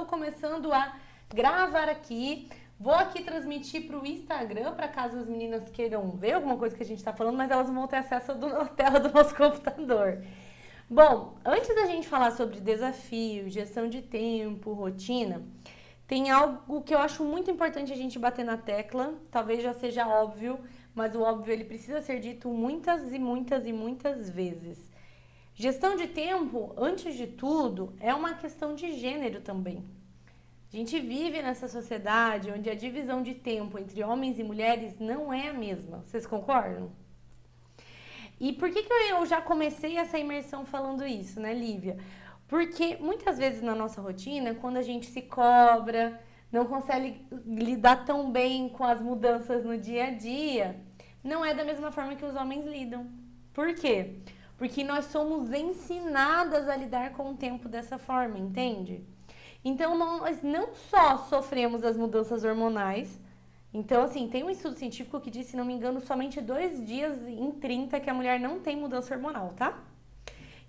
começando a gravar aqui. Vou aqui transmitir para o Instagram, para caso as meninas queiram ver alguma coisa que a gente está falando, mas elas não vão ter acesso à tela do nosso computador. Bom, antes da gente falar sobre desafio, gestão de tempo, rotina, tem algo que eu acho muito importante a gente bater na tecla, talvez já seja óbvio, mas o óbvio ele precisa ser dito muitas e muitas e muitas vezes. Gestão de tempo, antes de tudo, é uma questão de gênero também. A gente vive nessa sociedade onde a divisão de tempo entre homens e mulheres não é a mesma. Vocês concordam? E por que eu já comecei essa imersão falando isso, né, Lívia? Porque muitas vezes na nossa rotina, quando a gente se cobra, não consegue lidar tão bem com as mudanças no dia a dia, não é da mesma forma que os homens lidam. Por quê? Porque nós somos ensinadas a lidar com o tempo dessa forma, entende? Então, nós não só sofremos as mudanças hormonais. Então, assim, tem um estudo científico que diz, se não me engano, somente 2 dias em 30 que a mulher não tem mudança hormonal, tá?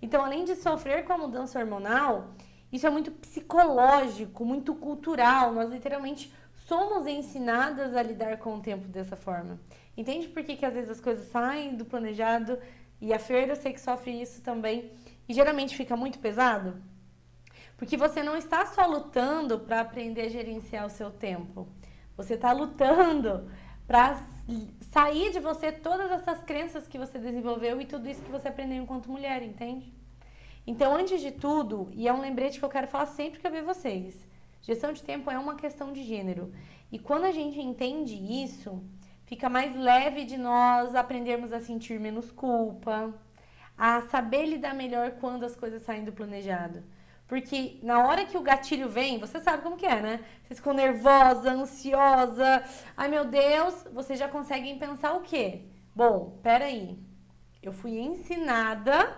Então, além de sofrer com a mudança hormonal, isso é muito psicológico, muito cultural. Nós, literalmente, somos ensinadas a lidar com o tempo dessa forma. Entende por que às vezes as coisas saem do planejado? E a Fer, eu sei que sofre isso também. E geralmente fica muito pesado? Porque você não está só lutando para aprender a gerenciar o seu tempo. Você está lutando para sair de você todas essas crenças que você desenvolveu e tudo isso que você aprendeu enquanto mulher, entende? Então, antes de tudo, e é um lembrete que eu quero falar sempre que eu ver vocês, gestão de tempo é uma questão de gênero. E quando a gente entende isso, fica mais leve de nós aprendermos a sentir menos culpa, a saber lidar melhor quando as coisas saem do planejado. Porque na hora que o gatilho vem, você sabe como que é, né? Você ficou nervosa, ansiosa. Ai, meu Deus, vocês já conseguem pensar o quê? Bom, peraí. Eu fui ensinada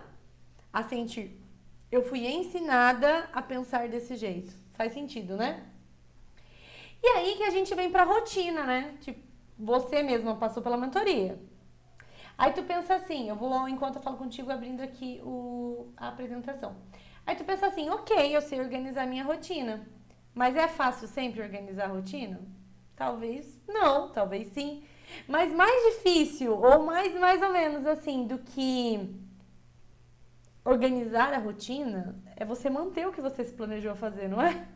a sentir. Eu fui ensinada a pensar desse jeito. Faz sentido, né? E aí que a gente vem pra rotina, né? Tipo, você mesma passou pela mentoria. Aí tu pensa assim, eu vou, enquanto eu falo contigo, abrindo aqui a apresentação. Aí tu pensa assim, ok, eu sei organizar minha rotina, mas é fácil sempre organizar a rotina? Talvez não, talvez sim. Mas mais difícil, ou mais ou menos assim, do que organizar a rotina, é você manter o que você se planejou fazer, não é?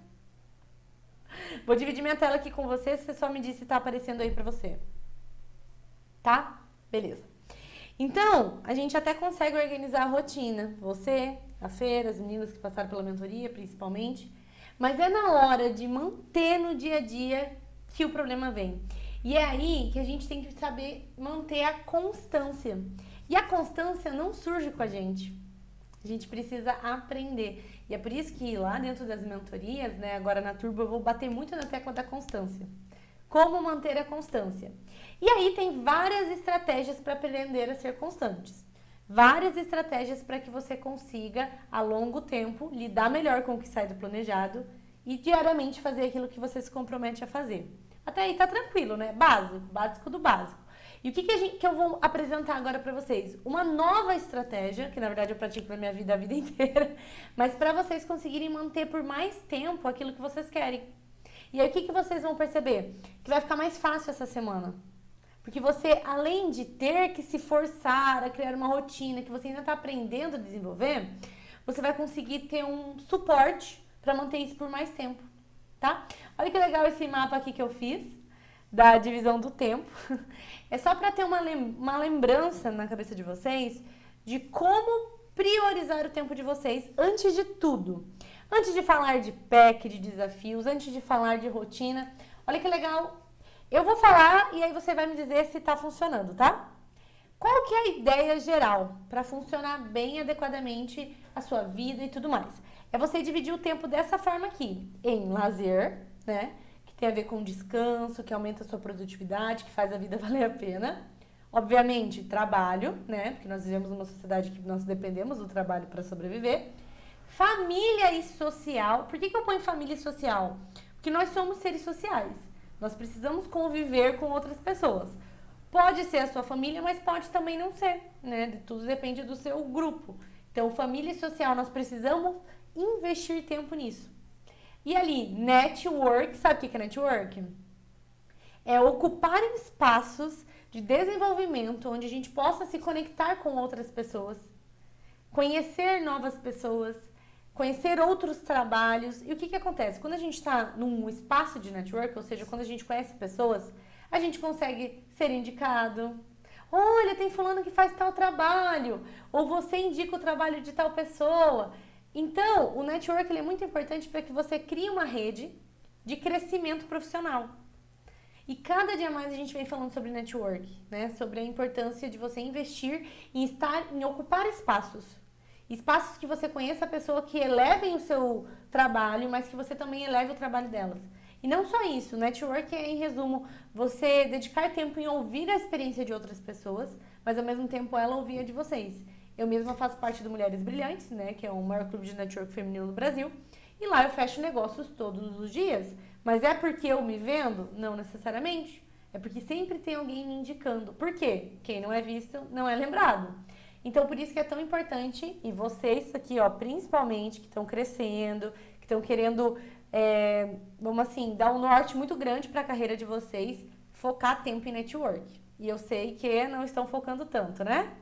Vou dividir minha tela aqui com você, você só me diz se tá aparecendo aí pra você. Tá? Beleza. Então, a gente até consegue organizar a rotina. Você, a Fer, as meninas que passaram pela mentoria, principalmente. Mas é na hora de manter no dia a dia que o problema vem. E é aí que a gente tem que saber manter a constância. E a constância não surge com a gente. A gente precisa aprender. E é por isso que lá dentro das mentorias, né, agora na Turbo, eu vou bater muito na tecla da constância. Como manter a constância? E aí tem várias estratégias para aprender a ser constantes. Várias estratégias para que você consiga, a longo tempo, lidar melhor com o que sai do planejado e diariamente fazer aquilo que você se compromete a fazer. Até aí tá tranquilo, né? Básico do básico. E o que eu vou apresentar agora para vocês? Uma nova estratégia, que na verdade eu pratico na minha vida a vida inteira, mas para vocês conseguirem manter por mais tempo aquilo que vocês querem. E aí o que vocês vão perceber? Que vai ficar mais fácil essa semana. Porque você, além de ter que se forçar a criar uma rotina que você ainda está aprendendo a desenvolver, você vai conseguir ter um suporte para manter isso por mais tempo, tá? Olha que legal esse mapa aqui que eu fiz, da divisão do tempo. É só para ter uma lembrança na cabeça de vocês de como priorizar o tempo de vocês antes de tudo. Antes de falar de PEC, de desafios, antes de falar de rotina, olha que legal. Eu vou falar e aí você vai me dizer se tá funcionando, tá? Qual que é a ideia geral para funcionar bem adequadamente a sua vida e tudo mais? É você dividir o tempo dessa forma aqui, em lazer, né? Que tem a ver com descanso, que aumenta a sua produtividade, que faz a vida valer a pena. Obviamente, trabalho, né? Porque nós vivemos numa sociedade que nós dependemos do trabalho para sobreviver. Família e social. Por que eu ponho família e social? Porque nós somos seres sociais. Nós precisamos conviver com outras pessoas. Pode ser a sua família, mas pode também não ser, né? Tudo depende do seu grupo. Então, família e social, nós precisamos investir tempo nisso. E ali, network, sabe o que é network? É ocupar espaços de desenvolvimento onde a gente possa se conectar com outras pessoas, conhecer novas pessoas, conhecer outros trabalhos. E o que acontece? Quando a gente está num espaço de network, ou seja, quando a gente conhece pessoas, a gente consegue ser indicado. Olha, tem fulano que faz tal trabalho, ou você indica o trabalho de tal pessoa. Então, o network ele é muito importante para que você crie uma rede de crescimento profissional. E cada dia mais a gente vem falando sobre network, né? Sobre a importância de você investir em ocupar espaços. Espaços que você conheça a pessoa que elevem o seu trabalho, mas que você também eleve o trabalho delas. E não só isso, network é, em resumo, você dedicar tempo em ouvir a experiência de outras pessoas, mas ao mesmo tempo ela ouvir a de vocês. Eu mesma faço parte do Mulheres Brilhantes, né, que é o maior clube de network feminino no Brasil, e lá eu fecho negócios todos os dias. Mas é porque eu me vendo? Não necessariamente. É porque sempre tem alguém me indicando. Por quê? Quem não é visto não é lembrado. Então, por isso que é tão importante, e vocês aqui, ó, principalmente, que estão crescendo, que estão querendo, vamos assim, dar um norte muito grande para a carreira de vocês, focar tempo em network. E eu sei que não estão focando tanto, né?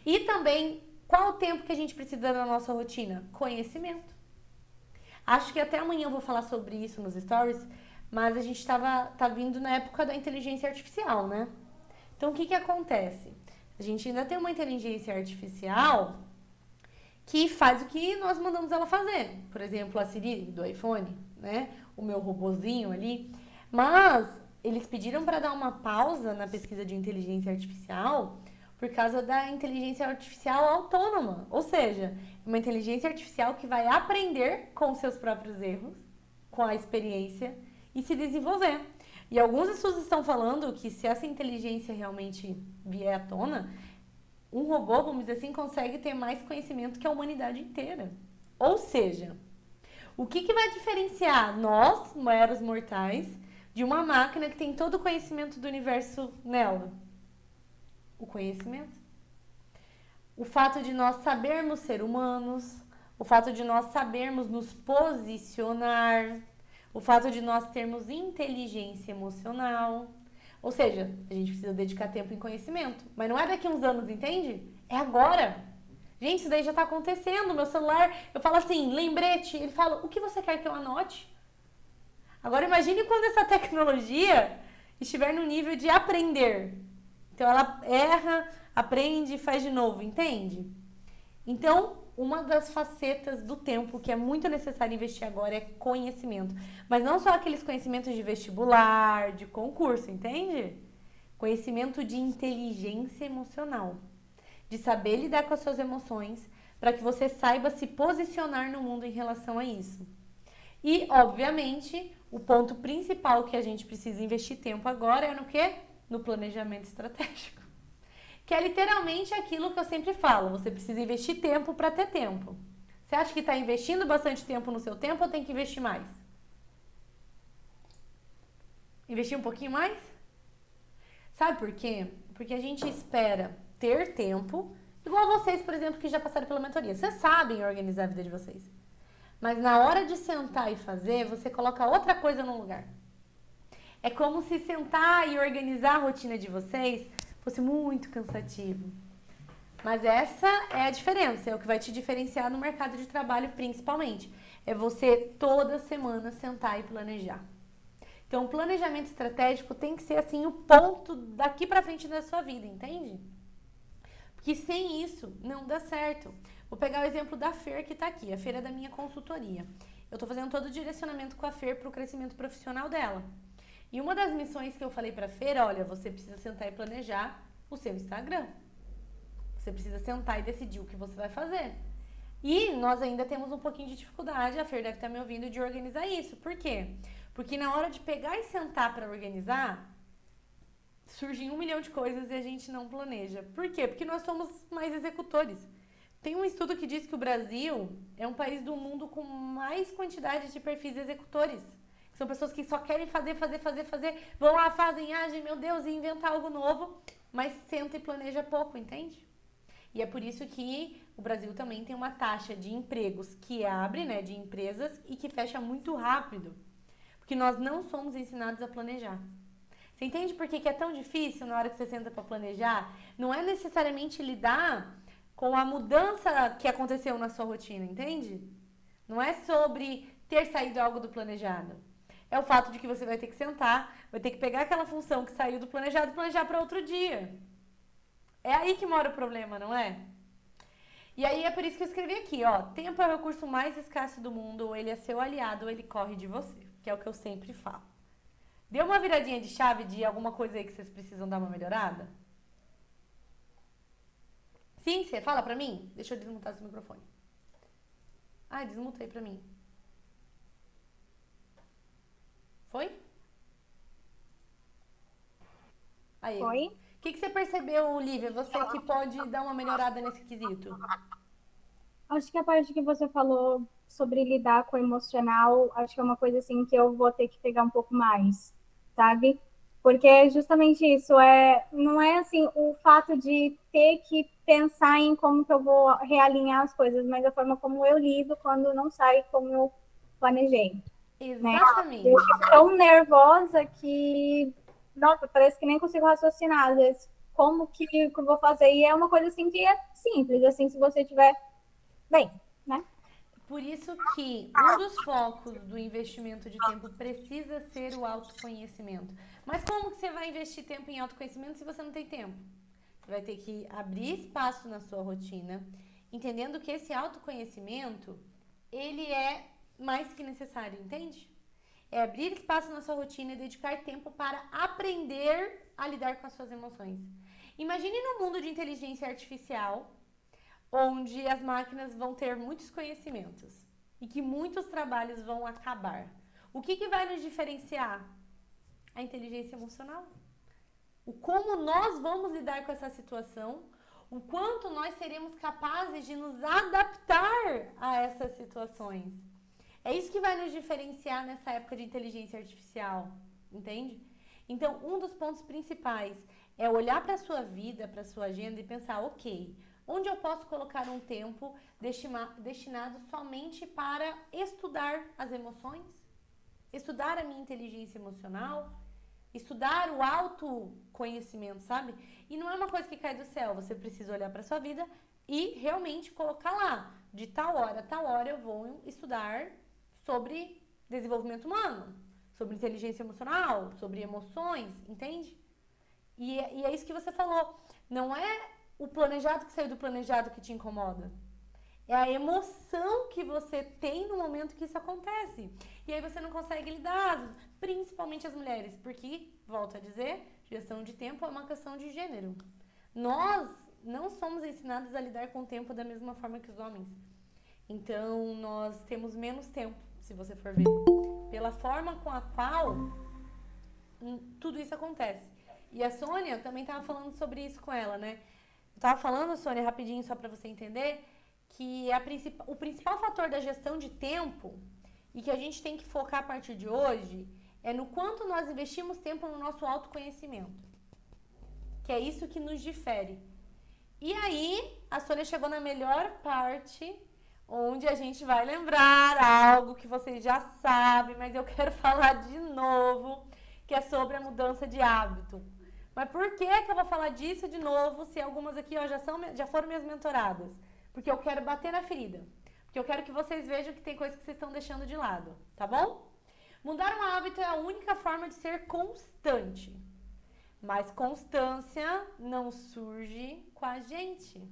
E também, qual o tempo que a gente precisa na nossa rotina? Conhecimento. Acho que até amanhã eu vou falar sobre isso nos stories, mas a gente tá vindo na época da inteligência artificial, né? Então, o que acontece? A gente ainda tem uma inteligência artificial que faz o que nós mandamos ela fazer. Por exemplo, a Siri do iPhone, né? O meu robozinho ali. Mas eles pediram para dar uma pausa na pesquisa de inteligência artificial por causa da inteligência artificial autônoma. Ou seja, uma inteligência artificial que vai aprender com seus próprios erros, com a experiência e se desenvolver. E alguns estudos estão falando que se essa inteligência realmente vier à tona, um robô, vamos dizer assim, consegue ter mais conhecimento que a humanidade inteira. Ou seja, o que vai diferenciar nós, meros mortais, de uma máquina que tem todo o conhecimento do universo nela? O conhecimento. O fato de nós sabermos ser humanos, o fato de nós sabermos nos posicionar, o fato de nós termos inteligência emocional. Ou seja, a gente precisa dedicar tempo em conhecimento. Mas não é daqui a uns anos, entende? É agora. Gente, isso daí já está acontecendo. Meu celular, eu falo assim, lembrete. Ele fala, o que você quer que eu anote? Agora imagine quando essa tecnologia estiver no nível de aprender. Então ela erra, aprende e faz de novo, entende? Então, uma das facetas do tempo que é muito necessário investir agora é conhecimento. Mas não só aqueles conhecimentos de vestibular, de concurso, entende? Conhecimento de inteligência emocional. De saber lidar com as suas emoções, para que você saiba se posicionar no mundo em relação a isso. E, obviamente, o ponto principal que a gente precisa investir tempo agora é no quê? No planejamento estratégico. Que é literalmente aquilo que eu sempre falo. Você precisa investir tempo para ter tempo. Você acha que está investindo bastante tempo no seu tempo ou tem que investir mais? Investir um pouquinho mais? Sabe por quê? Porque a gente espera ter tempo, igual vocês, por exemplo, que já passaram pela mentoria. Vocês sabem organizar a vida de vocês. Mas na hora de sentar e fazer, você coloca outra coisa no lugar. É como se sentar e organizar a rotina de vocês fosse muito cansativo. Mas essa é a diferença, é o que vai te diferenciar no mercado de trabalho principalmente. É você toda semana sentar e planejar. Então, o planejamento estratégico tem que ser assim o ponto daqui pra frente da sua vida, entende? Porque sem isso não dá certo. Vou pegar o exemplo da Fer que tá aqui. A Fer é da minha consultoria. Eu tô fazendo todo o direcionamento com a Fer pro crescimento profissional dela. E uma das missões que eu falei pra Fer, olha, você precisa sentar e planejar o seu Instagram. Você precisa sentar e decidir o que você vai fazer. E nós ainda temos um pouquinho de dificuldade, a Fer deve estar me ouvindo, de organizar isso. Por quê? Porque na hora de pegar e sentar pra organizar, surgem 1 milhão de coisas e a gente não planeja. Por quê? Porque nós somos mais executores. Tem um estudo que diz que o Brasil é um país do mundo com mais quantidade de perfis executores. São pessoas que só querem fazer, vão lá, fazem, agem, meu Deus, e inventar algo novo, mas senta e planeja pouco, entende? E é por isso que o Brasil também tem uma taxa de empregos que abre, né, de empresas e que fecha muito rápido, porque nós não somos ensinados a planejar. Você entende por que que é tão difícil na hora que você senta para planejar? Não é necessariamente lidar com a mudança que aconteceu na sua rotina, entende? Não é sobre ter saído algo do planejado. É o fato de que você vai ter que sentar, vai ter que pegar aquela função que saiu do planejado e planejar para outro dia. É aí que mora o problema, não é? E aí é por isso que eu escrevi aqui, ó. Tempo é o recurso mais escasso do mundo, ou ele é seu aliado, ou ele corre de você. Que é o que eu sempre falo. Deu uma viradinha de chave de alguma coisa aí que vocês precisam dar uma melhorada? Sim, você fala pra mim? Deixa eu desmutar esse microfone. Ah, desmutei pra mim. Foi? Aí. Oi? O que você percebeu, Lívia? Você que pode dar uma melhorada nesse quesito? Acho que a parte que você falou sobre lidar com o emocional, acho que é uma coisa assim que eu vou ter que pegar um pouco mais, sabe? Porque é justamente isso, não é assim o fato de ter que pensar em como que eu vou realinhar as coisas, mas a forma como eu lido quando não sai como eu planejei, né? Eu Exatamente. fico tão nervosa que, nossa, parece que nem consigo raciocinar, às vezes, como que eu vou fazer. E é uma coisa assim que é simples, assim, se você tiver bem, né? Por isso que um dos focos do investimento de tempo precisa ser o autoconhecimento. Mas como que você vai investir tempo em autoconhecimento se você não tem tempo? Você vai ter que abrir espaço na sua rotina, entendendo que esse autoconhecimento, ele é mais que necessário, entende? É abrir espaço na sua rotina e dedicar tempo para aprender a lidar com as suas emoções. Imagine num mundo de inteligência artificial, onde as máquinas vão ter muitos conhecimentos e que muitos trabalhos vão acabar. O que vai nos diferenciar? A inteligência emocional. O como nós vamos lidar com essa situação, o quanto nós seremos capazes de nos adaptar a essas situações. É isso que vai nos diferenciar nessa época de inteligência artificial, entende? Então, um dos pontos principais é olhar para a sua vida, para a sua agenda e pensar, ok, onde eu posso colocar um tempo destinado somente para estudar as emoções, estudar a minha inteligência emocional, estudar o autoconhecimento, sabe? E não é uma coisa que cai do céu, você precisa olhar para sua vida e realmente colocar lá, de tal hora a tal hora eu vou estudar sobre desenvolvimento humano, sobre inteligência emocional, sobre emoções, entende? E é isso que você falou. Não é o planejado que saiu do planejado que te incomoda. É a emoção que você tem no momento que isso acontece. E aí você não consegue lidar, principalmente as mulheres, porque, volto a dizer, gestão de tempo é uma questão de gênero. Nós não somos ensinados a lidar com o tempo da mesma forma que os homens. Então, nós temos menos tempo, se você for ver, pela forma com a qual tudo isso acontece. E a Sônia também estava falando sobre isso com ela, né? Eu estava falando, Sônia, rapidinho, só para você entender, que o principal fator da gestão de tempo e que a gente tem que focar a partir de hoje é no quanto nós investimos tempo no nosso autoconhecimento. Que é isso que nos difere. E aí, a Sônia chegou na melhor parte, onde a gente vai lembrar algo que vocês já sabem, mas eu quero falar de novo, que é sobre a mudança de hábito. Mas por que eu vou falar disso de novo, se algumas aqui ó, já foram minhas mentoradas? Porque eu quero bater na ferida. Porque eu quero que vocês vejam que tem coisas que vocês estão deixando de lado, tá bom? Mudar um hábito é a única forma de ser constante. Mas constância não surge com a gente.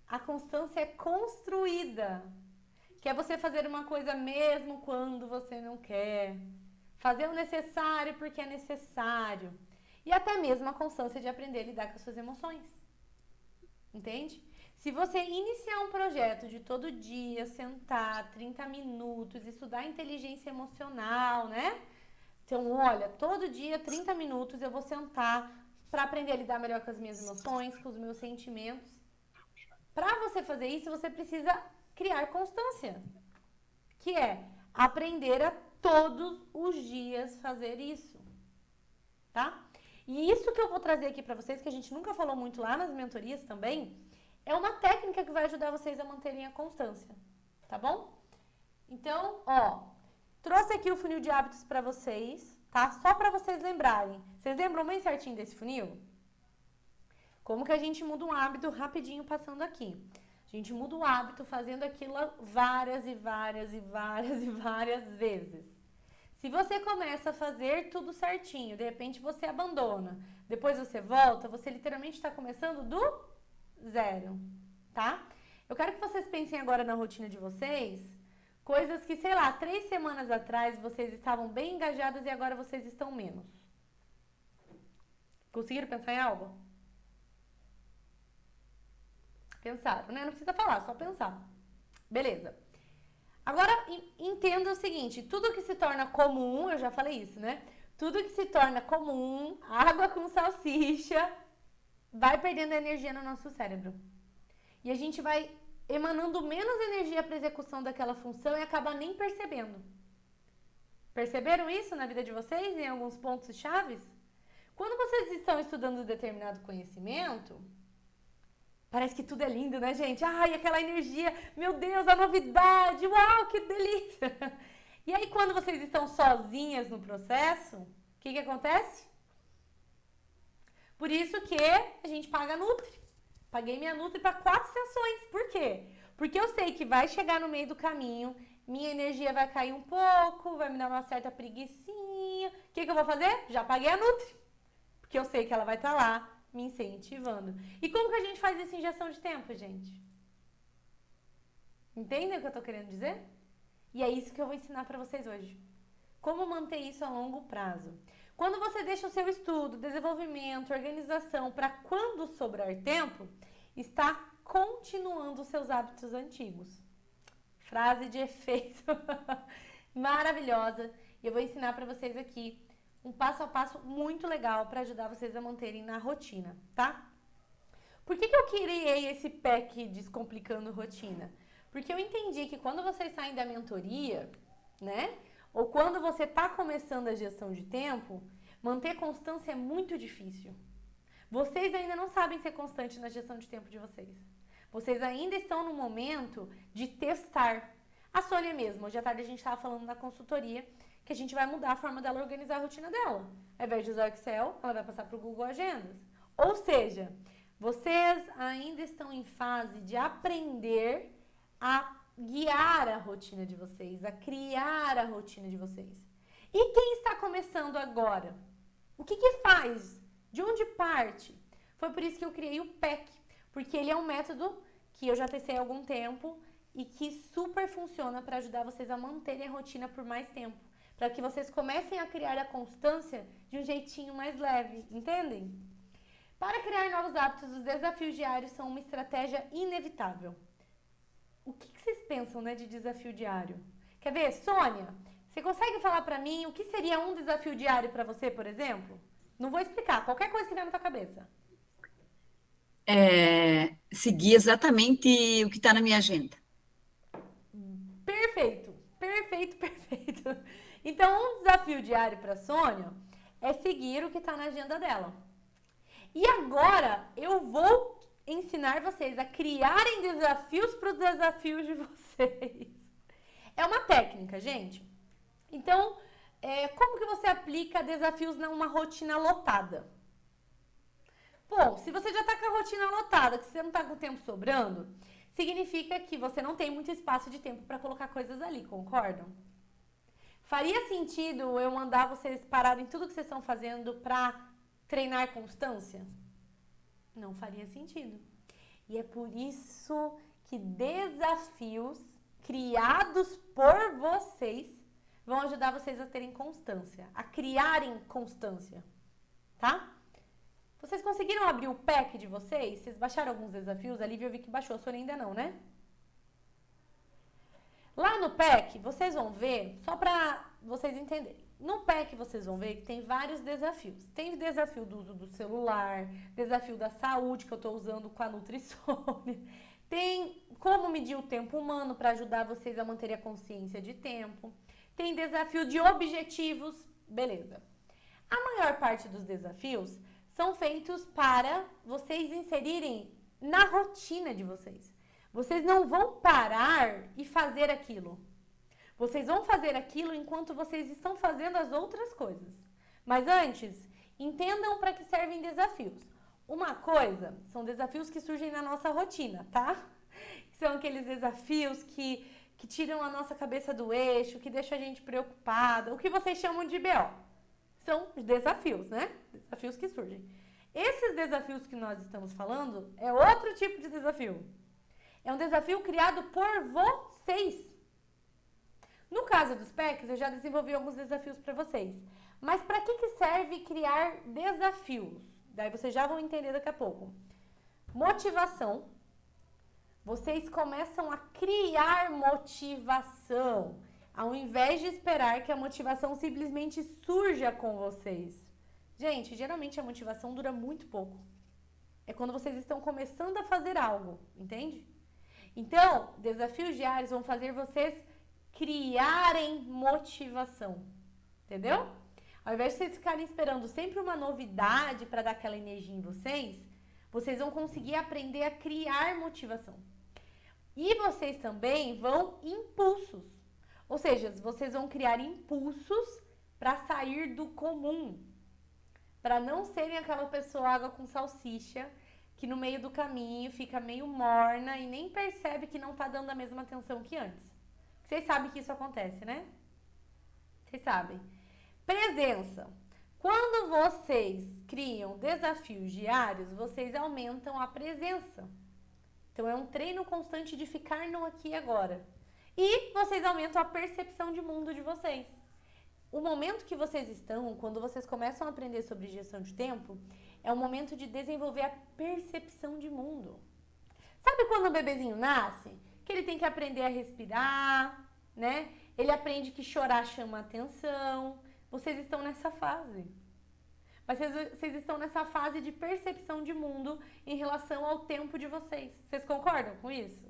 A constância é construída. Que é você fazer uma coisa mesmo quando você não quer. Fazer o necessário porque é necessário. E até mesmo a constância de aprender a lidar com as suas emoções. Entende? Se você iniciar um projeto de todo dia, sentar 30 minutos, estudar inteligência emocional, né? Então, olha, todo dia, 30 minutos, eu vou sentar para aprender a lidar melhor com as minhas emoções, com os meus sentimentos. Para você fazer isso, você precisa criar constância, que é aprender a todos os dias fazer isso, tá? E isso que eu vou trazer aqui para vocês, que a gente nunca falou muito lá nas mentorias também, É uma técnica que vai ajudar vocês a manterem a constância, tá bom? Então, ó, trouxe aqui o funil de hábitos para vocês, tá? Só para vocês lembrarem. Vocês lembram bem certinho desse funil? Como que a gente muda um hábito rapidinho passando aqui? A gente muda o hábito fazendo aquilo várias e várias e várias e várias vezes. Se você começa a fazer tudo certinho, de repente você abandona, depois você volta, você literalmente está começando do zero, tá? Eu quero que vocês pensem agora na rotina de vocês, coisas que, sei lá, 3 semanas atrás vocês estavam bem engajadas e agora vocês estão menos. Conseguiram pensar em algo? Pensaram, né? Não precisa falar, só pensar. Beleza. Agora, entenda o seguinte, tudo que se torna comum, eu já falei isso, né? Tudo que se torna comum, água com salsicha, vai perdendo energia no nosso cérebro. E a gente vai emanando menos energia para execução daquela função e acaba nem percebendo. Perceberam isso na vida de vocês, em alguns pontos chaves? Quando vocês estão estudando determinado conhecimento, parece que tudo é lindo, né, gente? Ai, aquela energia, meu Deus, a novidade, uau, que delícia! E aí, quando vocês estão sozinhas no processo, o que acontece? Por isso que a gente paga a Nutri. Paguei minha Nutri para 4 sessões. Por quê? Porque eu sei que vai chegar no meio do caminho, minha energia vai cair um pouco, vai me dar uma certa preguicinha. O que eu vou fazer? Já paguei a Nutri. Porque eu sei que ela vai estar lá me incentivando. E como que a gente faz essa injeção de tempo, gente? Entendem o que eu tô querendo dizer? E é isso que eu vou ensinar para vocês hoje. Como manter isso a longo prazo. Quando você deixa o seu estudo, desenvolvimento, organização para quando sobrar tempo, está continuando os seus hábitos antigos. Frase de efeito maravilhosa. E eu vou ensinar para vocês aqui um passo a passo muito legal para ajudar vocês a manterem na rotina, tá? Por que eu criei esse pack Descomplicando Rotina? Porque eu entendi que quando vocês saem da mentoria, né? Ou quando você está começando a gestão de tempo, manter constância é muito difícil. Vocês ainda não sabem ser constantes na gestão de tempo de vocês. Vocês ainda estão no momento de testar. A Sônia mesmo, hoje à tarde a gente estava falando na consultoria que a gente vai mudar a forma dela organizar a rotina dela. Ao invés de usar o Excel, ela vai passar para o Google Agendas. Ou seja, vocês ainda estão em fase de aprender a guiar a rotina de vocês, a criar a rotina de vocês. E quem está começando agora? O que faz? De onde parte? Foi por isso que eu criei o PEC, porque ele é um método que eu já testei há algum tempo e que super funciona para ajudar vocês a manterem a rotina por mais tempo, para que vocês comecem a criar a constância de um jeitinho mais leve, entendem? Para criar novos hábitos, os desafios diários são uma estratégia inevitável. O que vocês pensam, né, de desafio diário? Quer ver, Sônia? Você consegue falar para mim o que seria um desafio diário para você, por exemplo? Não vou explicar, qualquer coisa que vier na tua cabeça. Seguir exatamente o que está na minha agenda. Perfeito, perfeito, perfeito. Então, um desafio diário para a Sônia é seguir o que está na agenda dela. E agora eu vou ensinar vocês a criarem desafios para os desafios de vocês. É uma técnica, gente. Então, como que você aplica desafios numa rotina lotada? Bom, se você já está com a rotina lotada, que você não está com o tempo sobrando, significa que você não tem muito espaço de tempo para colocar coisas ali, concordam? Faria sentido eu mandar vocês pararem tudo que vocês estão fazendo para treinar constância? Não faria sentido. E é por isso que desafios criados por vocês vão ajudar vocês a terem constância, a criarem constância, tá? Vocês conseguiram abrir o pack de vocês? Vocês baixaram alguns desafios? A Lívia eu vi que baixou, a Sônia ainda não, né? Lá no pack, vocês vão ver, só para vocês entenderem. No pack vocês vão ver que tem vários desafios. Tem desafio do uso do celular, desafio da saúde que eu estou usando com a Nutrisônia. Tem como medir o tempo humano para ajudar vocês a manter a consciência de tempo. Tem desafio de objetivos, beleza. A maior parte dos desafios são feitos para vocês inserirem na rotina de vocês. Vocês não vão parar e fazer aquilo. Vocês vão fazer aquilo enquanto vocês estão fazendo as outras coisas. Mas antes, entendam para que servem desafios. Uma coisa são desafios que surgem na nossa rotina, tá? São aqueles desafios que tiram a nossa cabeça do eixo, que deixam a gente preocupada, o que vocês chamam de BO. São desafios, né? Desafios que surgem. Esses desafios que nós estamos falando é outro tipo de desafio. É um desafio criado por vocês. No caso dos PECs, eu já desenvolvi alguns desafios para vocês. Mas para que serve criar desafios? Daí vocês já vão entender daqui a pouco. Motivação. Vocês começam a criar motivação, ao invés de esperar que a motivação simplesmente surja com vocês. Gente, geralmente a motivação dura muito pouco. É quando vocês estão começando a fazer algo, entende? Então, desafios diários vão fazer vocês criarem motivação, entendeu? Ao invés de vocês ficarem esperando sempre uma novidade para dar aquela energia em vocês, vocês vão conseguir aprender a criar motivação. E vocês também vão impulsos. Ou seja, vocês vão criar impulsos para sair do comum. Para não serem aquela pessoa água com salsicha que no meio do caminho fica meio morna e nem percebe que não está dando a mesma atenção que antes. Vocês sabem que isso acontece, né? Vocês sabem. Presença. Quando vocês criam desafios diários, vocês aumentam a presença. Então, é um treino constante de ficar no aqui e agora. E vocês aumentam a percepção de mundo de vocês. O momento que vocês estão, quando vocês começam a aprender sobre gestão de tempo, é o momento de desenvolver a percepção de mundo. Sabe quando o bebezinho nasce? Que ele tem que aprender a respirar, né? Ele aprende que chorar chama atenção. Vocês estão nessa fase. Mas vocês estão nessa fase de percepção de mundo em relação ao tempo de vocês. Vocês concordam com isso?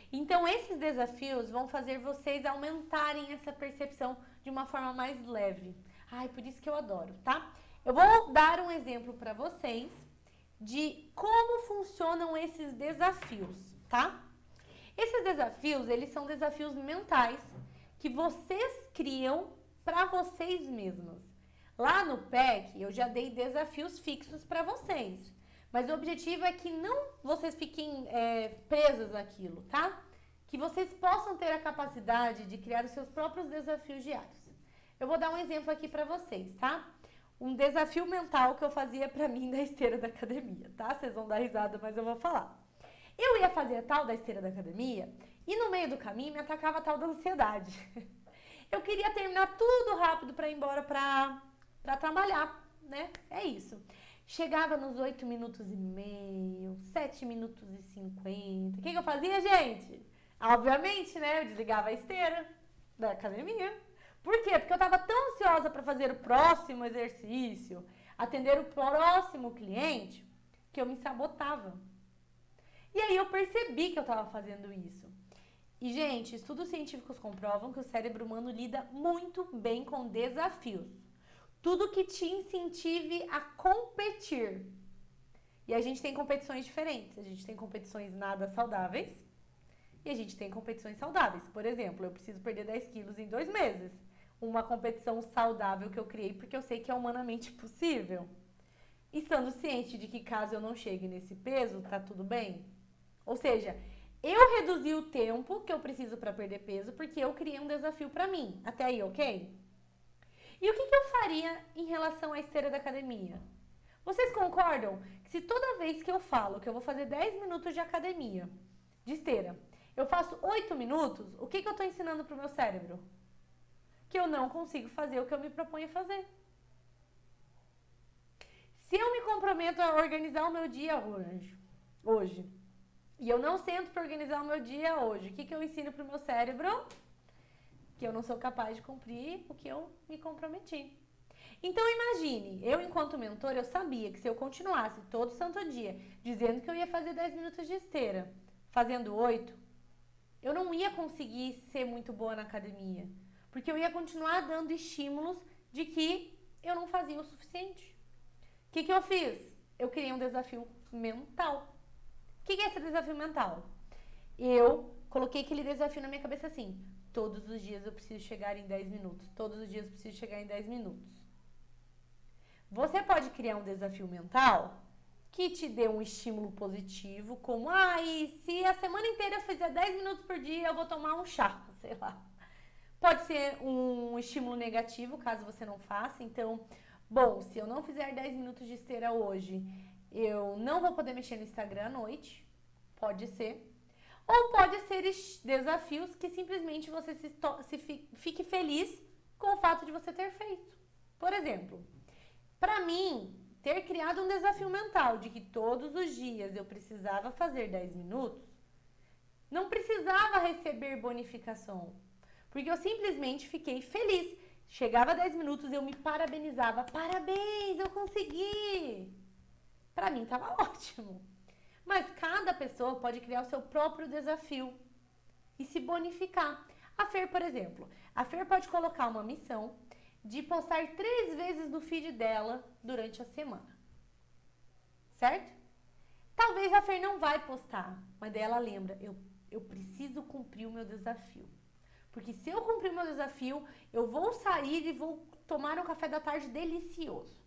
Então, esses desafios vão fazer vocês aumentarem essa percepção de uma forma mais leve. Ai, por isso que eu adoro, tá? Eu vou dar um exemplo para vocês de como funcionam esses desafios, tá? Esses desafios, eles são desafios mentais que vocês criam para vocês mesmos. Lá no PEC, eu já dei desafios fixos para vocês. Mas o objetivo é que não vocês fiquem presas naquilo, tá? Que vocês possam ter a capacidade de criar os seus próprios desafios diários. Eu vou dar um exemplo aqui para vocês, tá? Um desafio mental que eu fazia para mim da esteira da academia, tá? Vocês vão dar risada, mas eu vou falar. Eu ia fazer a tal da esteira da academia e no meio do caminho me atacava a tal da ansiedade. Eu queria terminar tudo rápido para ir embora para trabalhar, né? É isso. Chegava nos 8 minutos e meio, 7 minutos e 50. O que eu fazia, gente? Obviamente, né? Eu desligava a esteira da academia. Por quê? Porque eu estava tão ansiosa para fazer o próximo exercício, atender o próximo cliente, que eu me sabotava. E aí eu percebi que eu estava fazendo isso. E, gente, estudos científicos comprovam que o cérebro humano lida muito bem com desafios. Tudo que te incentive a competir. E a gente tem competições diferentes. A gente tem competições nada saudáveis e a gente tem competições saudáveis. Por exemplo, eu preciso perder 10 quilos em 2 meses. Uma competição saudável que eu criei porque eu sei que é humanamente possível. Estando ciente de que caso eu não chegue nesse peso, tá tudo bem? Ou seja, eu reduzi o tempo que eu preciso para perder peso porque eu criei um desafio para mim. Até aí, ok? E o que eu faria em relação à esteira da academia? Vocês concordam que se toda vez que eu falo que eu vou fazer 10 minutos de academia, de esteira, eu faço 8 minutos, o que eu estou ensinando para o meu cérebro? Que eu não consigo fazer o que eu me proponho a fazer. Se eu me comprometo a organizar o meu dia hoje, e eu não sento para organizar o meu dia hoje, o que eu ensino para o meu cérebro? Que eu não sou capaz de cumprir o que eu me comprometi. Então imagine, eu enquanto mentor, eu sabia que se eu continuasse todo santo dia dizendo que eu ia fazer 10 minutos de esteira, fazendo 8, eu não ia conseguir ser muito boa na academia. Porque eu ia continuar dando estímulos de que eu não fazia o suficiente. O que eu fiz? Eu criei um desafio mental. O que é esse desafio mental? Eu coloquei aquele desafio na minha cabeça assim, todos os dias eu preciso chegar em 10 minutos, todos os dias eu preciso chegar em 10 minutos. Você pode criar um desafio mental que te dê um estímulo positivo, como, e se a semana inteira eu fizer 10 minutos por dia, eu vou tomar um chá, sei lá. Pode ser um estímulo negativo, caso você não faça. Então, bom, se eu não fizer 10 minutos de esteira hoje, eu não vou poder mexer no Instagram à noite. Pode ser. Ou pode ser desafios que simplesmente você fique feliz com o fato de você ter feito. Por exemplo, para mim, ter criado um desafio mental de que todos os dias eu precisava fazer 10 minutos, não precisava receber bonificação. Porque eu simplesmente fiquei feliz. Chegava a 10 minutos, eu me parabenizava. Parabéns, eu consegui! Pra mim tava ótimo. Mas cada pessoa pode criar o seu próprio desafio e se bonificar. A Fer, por exemplo, a Fer pode colocar uma missão de postar 3 vezes no feed dela durante a semana. Certo? Talvez a Fer não vai postar, mas daí ela lembra, eu preciso cumprir o meu desafio. Porque se eu cumprir o meu desafio, eu vou sair e vou tomar um café da tarde delicioso.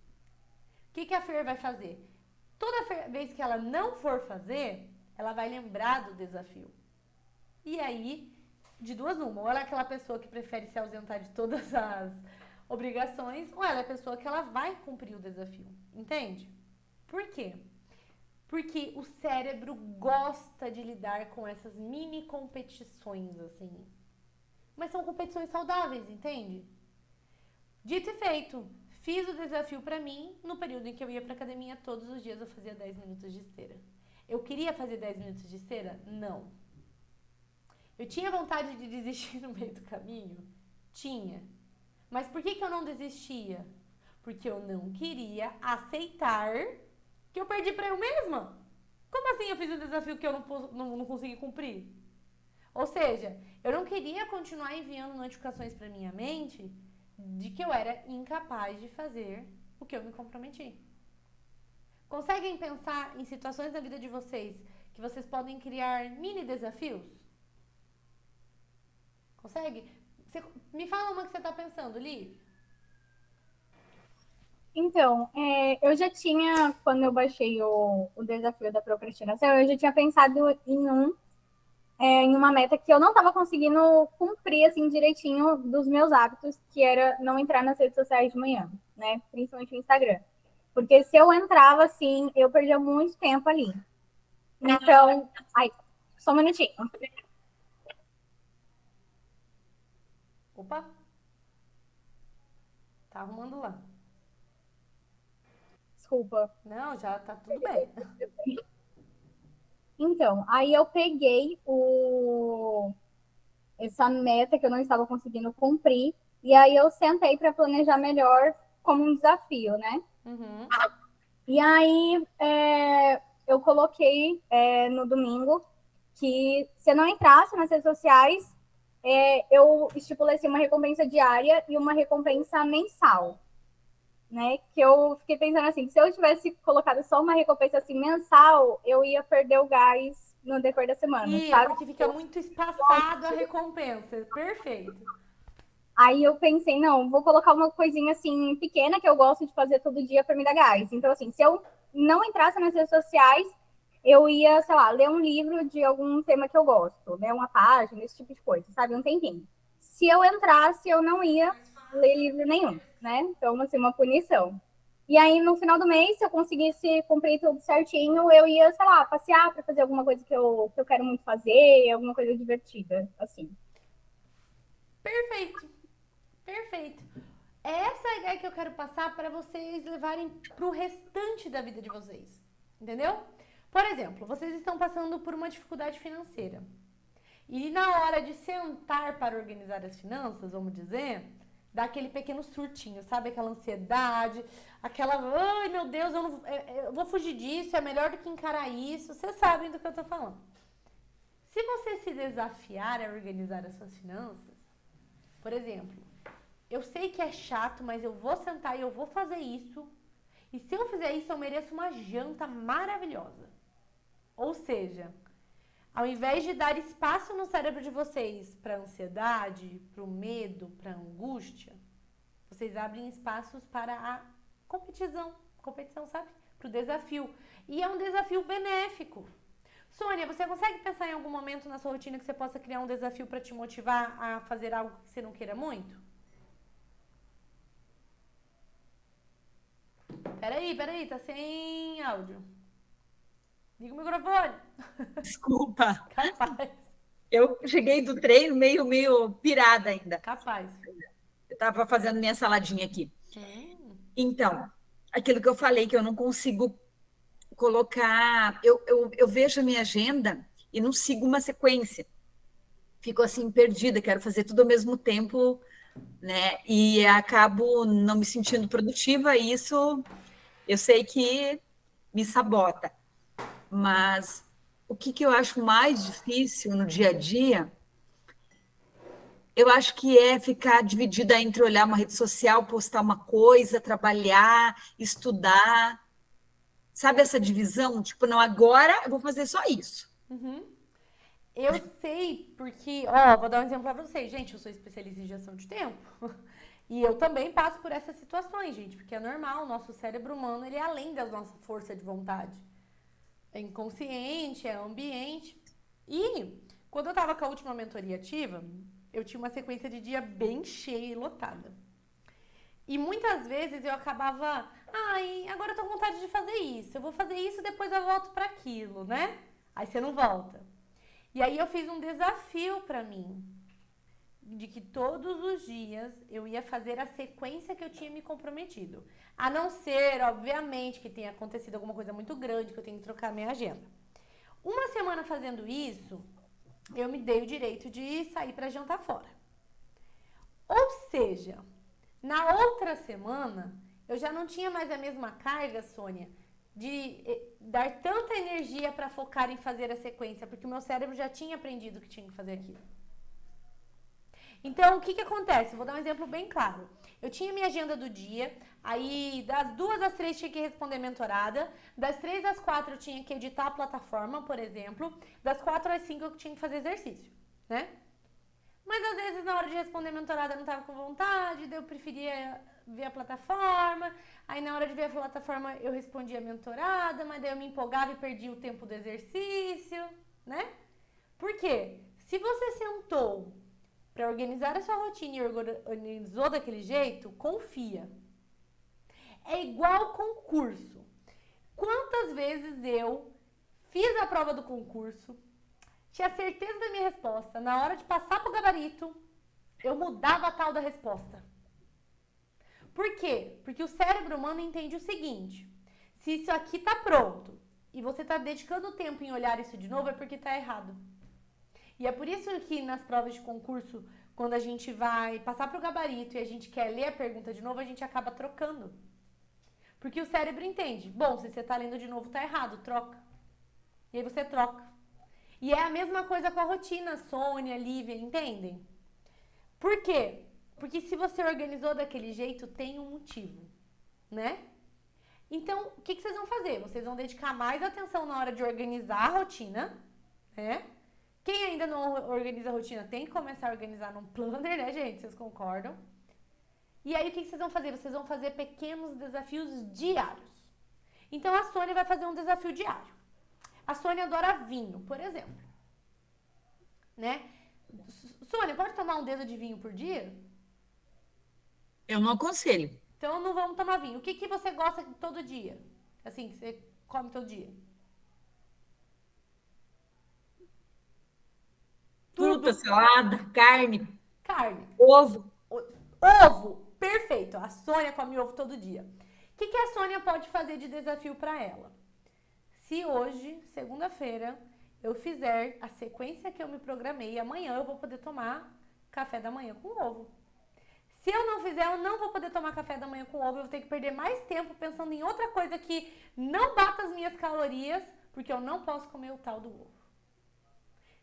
O que a Fer vai fazer? Toda vez que ela não for fazer, ela vai lembrar do desafio. E aí, de duas uma, ou ela é aquela pessoa que prefere se ausentar de todas as obrigações, ou ela é a pessoa que ela vai cumprir o desafio. Entende? Por quê? Porque o cérebro gosta de lidar com essas mini competições, assim. Mas são competições saudáveis, entende? Dito e feito, fiz o desafio pra mim no período em que eu ia pra academia todos os dias eu fazia 10 minutos de esteira. Eu queria fazer 10 minutos de esteira? Não. Eu tinha vontade de desistir no meio do caminho? Tinha. Mas por que eu não desistia? Porque eu não queria aceitar que eu perdi pra eu mesma. Como assim eu fiz um desafio que eu não consegui cumprir? Ou seja, eu não queria continuar enviando notificações para minha mente de que eu era incapaz de fazer o que eu me comprometi. Conseguem pensar em situações da vida de vocês que vocês podem criar mini desafios? Consegue? Me fala uma que você está pensando, Li. Então, eu já tinha, quando eu baixei o desafio da procrastinação, eu já tinha pensado em uma meta que eu não estava conseguindo cumprir assim direitinho dos meus hábitos, que era não entrar nas redes sociais de manhã, né? Principalmente no Instagram. Porque se eu entrava assim, eu perdia muito tempo ali. Então, só um minutinho. Opa. Tá arrumando lá. Desculpa. Não, já tá tudo bem. Então, aí eu peguei essa meta que eu não estava conseguindo cumprir, e aí eu sentei para planejar melhor como um desafio, né? Uhum. E aí eu coloquei no domingo que se eu não entrasse nas redes sociais, eu estipulei assim, uma recompensa diária e uma recompensa mensal. Né? Que eu fiquei pensando assim, se eu tivesse colocado só uma recompensa assim mensal, eu ia perder o gás no decorrer da semana, sabe? Porque fica muito espaçado a recompensa. Perfeito. Aí eu pensei, não, vou colocar uma coisinha assim pequena que eu gosto de fazer todo dia para me dar gás. Então, assim, se eu não entrasse nas redes sociais, eu ia, sei lá, ler um livro de algum tema que eu gosto, ler uma página, esse tipo de coisa, sabe? Um tempinho. Se eu entrasse, eu não ia ler livro nenhum, né? Então, assim, uma punição. E aí, no final do mês, se eu conseguisse cumprir tudo certinho, eu ia, sei lá, passear para fazer alguma coisa que eu quero muito fazer, alguma coisa divertida, assim. Perfeito. Perfeito. Essa é a ideia que eu quero passar para vocês levarem pro restante da vida de vocês. Entendeu? Por exemplo, vocês estão passando por uma dificuldade financeira. E na hora de sentar para organizar as finanças, vamos dizer, dá aquele pequeno surtinho, sabe? Aquela ansiedade, aquela, ai meu Deus, eu vou fugir disso, é melhor do que encarar isso. Vocês sabem do que eu tô falando. Se você se desafiar a organizar as suas finanças, por exemplo, eu sei que é chato, mas eu vou sentar e eu vou fazer isso. E se eu fizer isso, eu mereço uma janta maravilhosa. Ou seja, ao invés de dar espaço no cérebro de vocês para ansiedade, para o medo, para a angústia, vocês abrem espaços para a competição, sabe? Para o desafio. E é um desafio benéfico. Sônia, você consegue pensar em algum momento na sua rotina que você possa criar um desafio para te motivar a fazer algo que você não queira muito? Peraí, tá sem áudio. Liga o microfone. Desculpa, Capaz, eu cheguei do treino meio pirada ainda. capaz. Eu estava fazendo minha saladinha aqui. Hum. Então, aquilo que eu falei, que eu não consigo colocar. Eu vejo a minha agenda e não sigo uma sequência. Fico assim, perdida, quero fazer tudo ao mesmo tempo, né? E acabo não me sentindo produtiva, e isso eu sei que me sabota. Mas o que eu acho mais difícil no dia a dia, eu acho que é ficar dividida entre olhar uma rede social, postar uma coisa, trabalhar, estudar. Sabe essa divisão? Tipo, não, agora eu vou fazer só isso. Eu sei porque, ó, vou dar um exemplo pra vocês. Gente, eu sou especialista em gestão de tempo. E eu também passo por essas situações, gente, porque é normal, o nosso cérebro humano, ele é além da nossa força de vontade. É inconsciente, é ambiente. E quando eu tava com a última mentoria ativa, eu tinha uma sequência de dia bem cheia e lotada. E muitas vezes eu acabava, agora eu tô com vontade de fazer isso. Eu vou fazer isso, depois eu volto para aquilo, né? Aí você não volta. E aí eu fiz um desafio para mim, de que todos os dias eu ia fazer a sequência que eu tinha me comprometido. A não ser, obviamente, que tenha acontecido alguma coisa muito grande, que eu tenho que trocar minha agenda. Uma semana fazendo isso, eu me dei o direito de sair para jantar fora. Ou seja, na outra semana, eu já não tinha mais a mesma carga, Sônia, de dar tanta energia para focar em fazer a sequência, porque o meu cérebro já tinha aprendido que tinha que fazer aquilo. Então, o que acontece? Vou dar um exemplo bem claro. Eu tinha minha agenda do dia, aí das 2 às 3 tinha que responder mentorada, das 3 às 4 eu tinha que editar a plataforma, por exemplo, das 4 às 5 eu tinha que fazer exercício, né? Mas às vezes na hora de responder mentorada eu não tava com vontade, daí eu preferia ver a plataforma, aí na hora de ver a plataforma eu respondia mentorada, mas daí eu me empolgava e perdia o tempo do exercício, né? Por quê? Se você sentou para organizar a sua rotina e organizou daquele jeito, confia. É igual concurso. Quantas vezes eu fiz a prova do concurso, tinha certeza da minha resposta, na hora de passar pro gabarito, eu mudava a tal da resposta. Por quê? Porque o cérebro humano entende o seguinte: se isso aqui tá pronto e você tá dedicando tempo em olhar isso de novo, é porque tá errado. E é por isso que nas provas de concurso, quando a gente vai passar pro gabarito e a gente quer ler a pergunta de novo, a gente acaba trocando. Porque o cérebro entende. Bom, se você tá lendo de novo, tá errado, troca. E aí você troca. E é a mesma coisa com a rotina, Sônia, Lívia, entendem? Por quê? Porque se você organizou daquele jeito, tem um motivo, né? Então, o que vocês vão fazer? Vocês vão dedicar mais atenção na hora de organizar a rotina, né? Quem ainda não organiza a rotina tem que começar a organizar num planner, né, gente? Vocês concordam? E aí, o que vocês vão fazer? Vocês vão fazer pequenos desafios diários. Então, a Sônia vai fazer um desafio diário. A Sônia adora vinho, por exemplo. Né? Sônia, pode tomar um dedo de vinho por dia? Eu não aconselho. Então, não vamos tomar vinho. O que você gosta todo dia? Assim, que você come todo dia? Fruta, salada, carne, Carne. ovo. Ovo. Perfeito. A Sônia come ovo todo dia. O que a Sônia pode fazer de desafio para ela? Se hoje, segunda-feira, eu fizer a sequência que eu me programei, amanhã eu vou poder tomar café da manhã com ovo. Se eu não fizer, eu não vou poder tomar café da manhã com ovo. Eu vou ter que perder mais tempo pensando em outra coisa que não bata as minhas calorias, porque eu não posso comer o tal do ovo.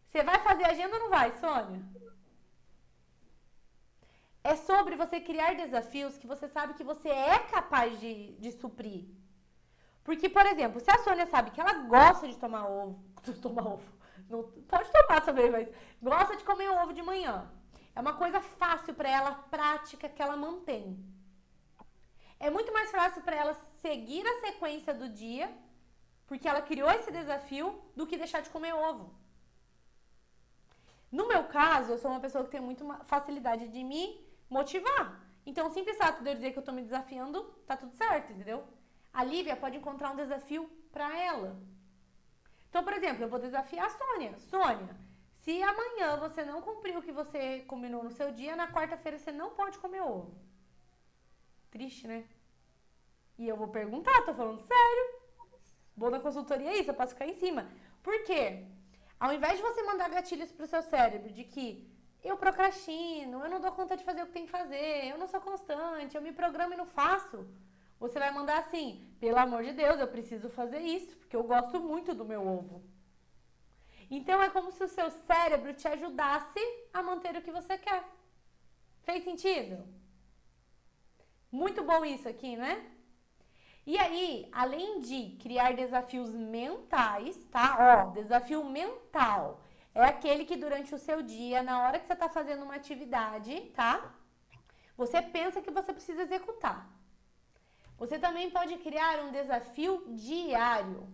Você vai fazer agenda ou não vai, Sônia? É sobre você criar desafios que você sabe que você é capaz de suprir. Porque, por exemplo, se a Sônia sabe que ela gosta de tomar ovo, tomar ovo. Não, pode tomar também, mas gosta de comer ovo de manhã. É uma coisa fácil para ela, prática, que ela mantém. É muito mais fácil para ela seguir a sequência do dia, porque ela criou esse desafio, do que deixar de comer ovo. No meu caso, eu sou uma pessoa que tem muita facilidade de me motivar. Então, o simples fato de eu dizer que eu tô me desafiando, tá tudo certo, entendeu? A Lívia pode encontrar um desafio para ela. Então, por exemplo, eu vou desafiar a Sônia. Sônia, se amanhã você não cumprir o que você combinou no seu dia, na quarta-feira você não pode comer ovo. Triste, né? E eu vou perguntar, tô falando sério. Vou na consultoria é isso, eu posso ficar em cima. Por quê? Ao invés de você mandar gatilhos pro seu cérebro de que eu procrastino, eu não dou conta de fazer o que tem que fazer, eu não sou constante, eu me programo e não faço, você vai mandar assim, pelo amor de Deus, eu preciso fazer isso, porque eu gosto muito do meu ovo. Então é como se o seu cérebro te ajudasse a manter o que você quer. Fez sentido? Muito bom isso aqui, né? E aí, além de criar desafios mentais, tá? Ó, desafio mental é aquele que durante o seu dia, na hora que você tá fazendo uma atividade, tá? Você pensa que você precisa executar. Você também pode criar um desafio diário.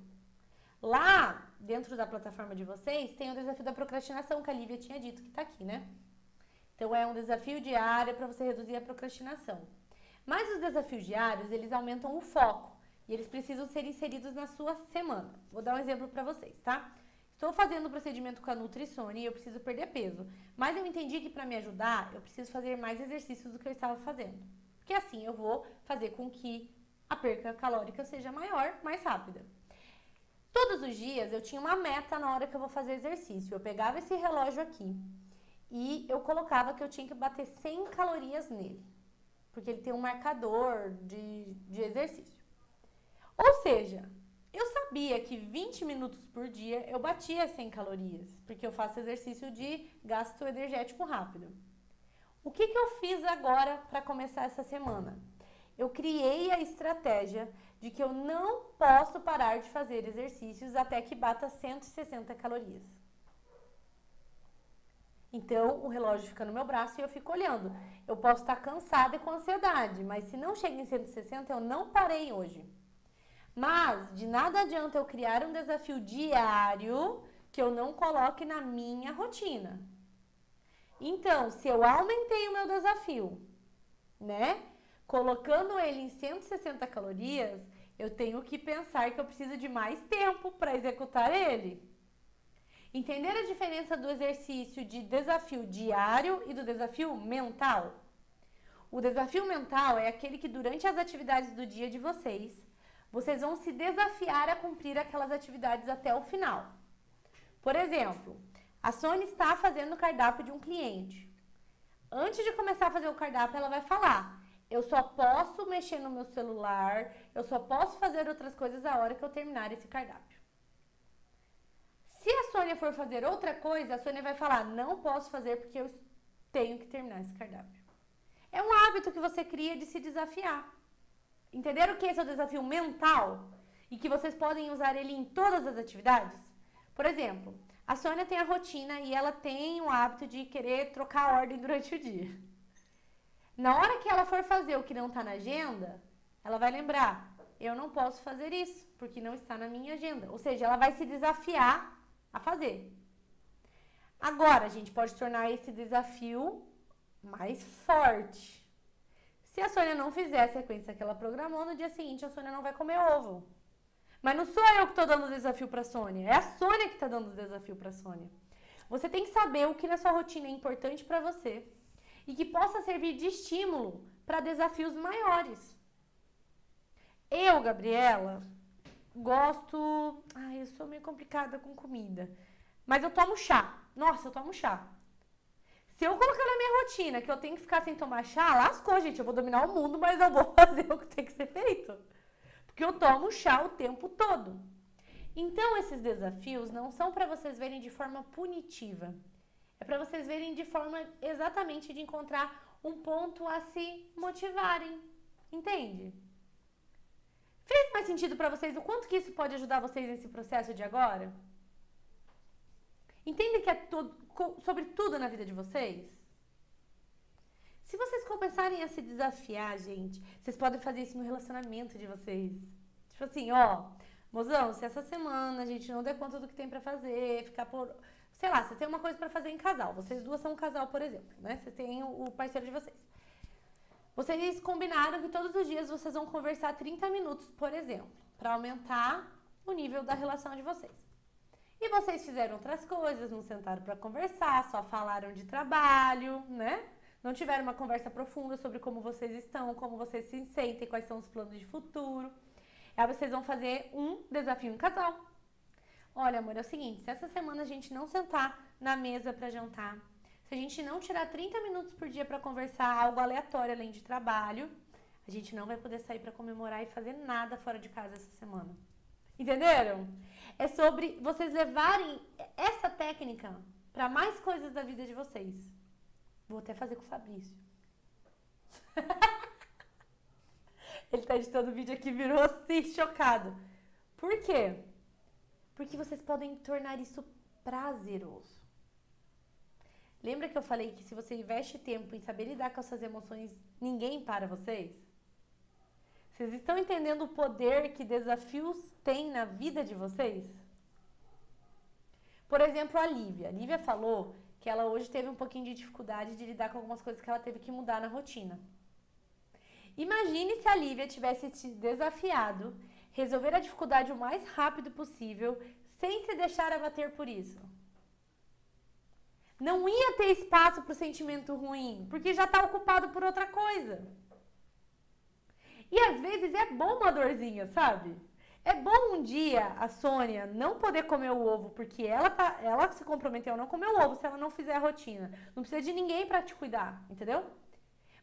Lá, dentro da plataforma de vocês, tem o desafio da procrastinação, que a Lívia tinha dito que tá aqui, né? Então, é um desafio diário para você reduzir a procrastinação. Mas os desafios diários, eles aumentam o foco e eles precisam ser inseridos na sua semana. Vou dar um exemplo para vocês, tá? Estou fazendo o procedimento com a Nutrisone e eu preciso perder peso. Mas eu entendi que para me ajudar, eu preciso fazer mais exercícios do que eu estava fazendo. Porque assim eu vou fazer com que a perca calórica seja maior, mais rápida. Todos os dias eu tinha uma meta na hora que eu vou fazer exercício. Eu pegava esse relógio aqui e eu colocava que eu tinha que bater 100 calorias nele. Porque ele tem um marcador de exercício. Ou seja, eu sabia que 20 minutos por dia eu batia 100 calorias, porque eu faço exercício de gasto energético rápido. O que eu fiz agora para começar essa semana? Eu criei a estratégia de que eu não posso parar de fazer exercícios até que bata 160 calorias. Então, o relógio fica no meu braço e eu fico olhando. Eu posso estar cansada e com ansiedade, mas se não chega em 160, eu não parei hoje. Mas, de nada adianta eu criar um desafio diário que eu não coloque na minha rotina. Então, se eu aumentei o meu desafio, né? Colocando ele em 160 calorias, eu tenho que pensar que eu preciso de mais tempo para executar ele. Entender a diferença do exercício de desafio diário e do desafio mental? O desafio mental é aquele que durante as atividades do dia de vocês vão se desafiar a cumprir aquelas atividades até o final. Por exemplo, a Sônia está fazendo o cardápio de um cliente. Antes de começar a fazer o cardápio, ela vai falar: eu só posso mexer no meu celular, eu só posso fazer outras coisas a hora que eu terminar esse cardápio. Se a Sônia for fazer outra coisa, a Sônia vai falar: não posso fazer porque eu tenho que terminar esse cardápio. É um hábito que você cria de se desafiar. Entenderam que esse é o desafio mental? E que vocês podem usar ele em todas as atividades? Por exemplo, a Sônia tem a rotina e ela tem o hábito de querer trocar a ordem durante o dia. Na hora que ela for fazer o que não está na agenda, ela vai lembrar: eu não posso fazer isso, porque não está na minha agenda. Ou seja, ela vai se desafiar a fazer. Agora, a gente pode tornar esse desafio mais forte. Se a Sônia não fizer a sequência que ela programou, no dia seguinte a Sônia não vai comer ovo. Mas não sou eu que estou dando o desafio para a Sônia, é a Sônia que está dando o desafio para a Sônia. Você tem que saber o que na sua rotina é importante para você e que possa servir de estímulo para desafios maiores. Eu, Gabriela, gosto... Ai, eu sou meio complicada com comida. Mas eu tomo chá. Nossa, eu tomo chá. Se eu colocar na minha rotina que eu tenho que ficar sem tomar chá, lascou, gente. Eu vou dominar o mundo, mas eu vou fazer o que tem que ser feito. Porque eu tomo chá o tempo todo. Então, esses desafios não são para vocês verem de forma punitiva. É para vocês verem de forma exatamente de encontrar um ponto a se motivarem. Entende? Fez mais sentido para vocês o quanto que isso pode ajudar vocês nesse processo de agora? Entendem que é sobre tudo na vida de vocês? Se vocês começarem a se desafiar, gente, vocês podem fazer isso no relacionamento de vocês. Tipo assim, ó, mozão, se essa semana a gente não der conta do que tem pra fazer, ficar por... Sei lá, vocês têm uma coisa pra fazer em casal. Vocês duas são um casal, por exemplo, né? Vocês têm o parceiro de vocês. Vocês combinaram que todos os dias vocês vão conversar 30 minutos, por exemplo, pra aumentar o nível da relação de vocês. E vocês fizeram outras coisas, não sentaram pra conversar, só falaram de trabalho, né? Não tiveram uma conversa profunda sobre como vocês estão, como vocês se sentem, quais são os planos de futuro. Aí vocês vão fazer um desafio em casal. Olha, amor, é o seguinte, se essa semana a gente não sentar na mesa pra jantar, se a gente não tirar 30 minutos por dia pra conversar algo aleatório além de trabalho, a gente não vai poder sair pra comemorar e fazer nada fora de casa essa semana. Entenderam? É sobre vocês levarem essa técnica pra mais coisas da vida de vocês. Vou até fazer com o Fabrício. Ele tá editando o vídeo aqui, virou assim, chocado. Por quê? Porque vocês podem tornar isso prazeroso. Lembra que eu falei que se você investe tempo em saber lidar com as suas emoções, ninguém para vocês? Vocês estão entendendo o poder que desafios têm na vida de vocês? Por exemplo, a Lívia. A Lívia falou que ela hoje teve um pouquinho de dificuldade de lidar com algumas coisas que ela teve que mudar na rotina. Imagine se a Lívia tivesse te desafiado, resolver a dificuldade o mais rápido possível, sem se deixar abater por isso. Não ia ter espaço para o sentimento ruim, porque já está ocupado por outra coisa. E às vezes é bom uma dorzinha, sabe? É bom um dia a Sônia não poder comer o ovo porque ela se comprometeu a não comer o ovo se ela não fizer a rotina. Não precisa de ninguém para te cuidar, entendeu?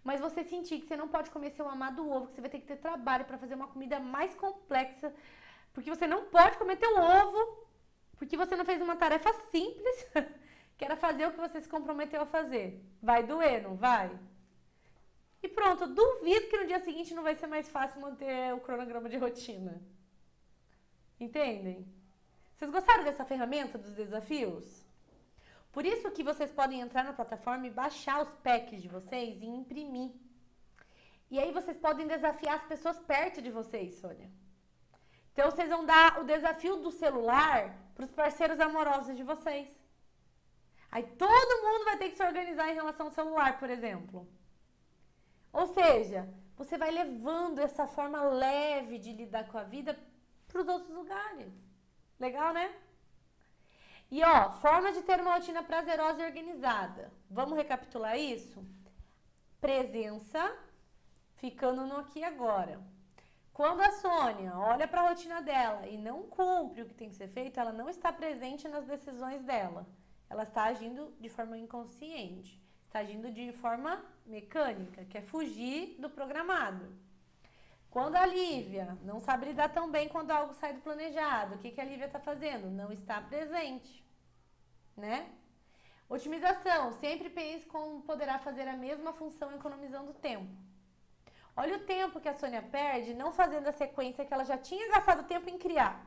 Mas você sentir que você não pode comer seu amado ovo, que você vai ter que ter trabalho para fazer uma comida mais complexa, porque você não pode comer teu ovo, porque você não fez uma tarefa simples, que era fazer o que você se comprometeu a fazer. Vai doer, não vai? E pronto, duvido que no dia seguinte não vai ser mais fácil manter o cronograma de rotina. Entendem? Vocês gostaram dessa ferramenta dos desafios? Por isso que vocês podem entrar na plataforma e baixar os packs de vocês e imprimir. E aí vocês podem desafiar as pessoas perto de vocês, Sônia. Então vocês vão dar o desafio do celular para os parceiros amorosos de vocês. Aí todo mundo vai ter que se organizar em relação ao celular, por exemplo. Ou seja, você vai levando essa forma leve de lidar com a vida para os outros lugares. Legal, né? E ó, forma de ter uma rotina prazerosa e organizada. Vamos recapitular isso? Presença, ficando no aqui e agora. Quando a Sônia olha para a rotina dela e não cumpre o que tem que ser feito, ela não está presente nas decisões dela. Ela está agindo de forma inconsciente. Está agindo de forma mecânica, que é fugir do programado. Quando a Lívia não sabe lidar tão bem quando algo sai do planejado, o que a Lívia está fazendo? Não está presente, né? Otimização. Sempre pense como poderá fazer a mesma função economizando tempo. Olha o tempo que a Sônia perde não fazendo a sequência que ela já tinha gastado tempo em criar.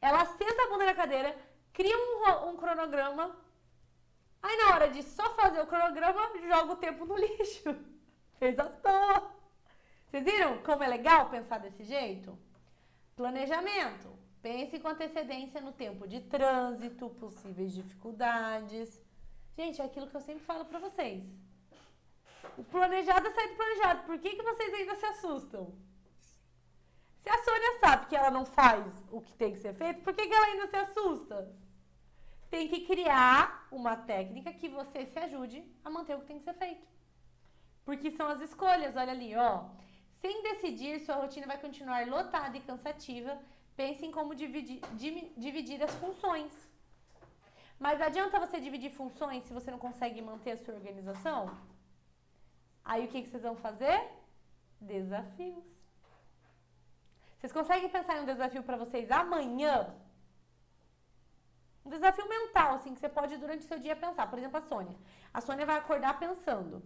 Ela senta a bunda na cadeira, cria um cronograma, aí na hora de só fazer o cronograma, joga o tempo no lixo. Fez à toa. Vocês viram como é legal pensar desse jeito? Planejamento. Pense com antecedência no tempo de trânsito, possíveis dificuldades. Gente, é aquilo que eu sempre falo pra vocês. O planejado é sair do planejado. Por que vocês ainda se assustam? Se a Sônia sabe que ela não faz o que tem que ser feito, por que ela ainda se assusta? Tem que criar uma técnica que você se ajude a manter o que tem que ser feito. Porque são as escolhas, olha ali, ó. Sem decidir, sua rotina vai continuar lotada e cansativa. Pense em como dividir as funções. Mas adianta você dividir funções se você não consegue manter a sua organização? Aí o que vocês vão fazer? Desafios. Vocês conseguem pensar em um desafio para vocês amanhã? Um desafio mental, assim, que você pode durante o seu dia pensar. Por exemplo, a Sônia. A Sônia vai acordar pensando: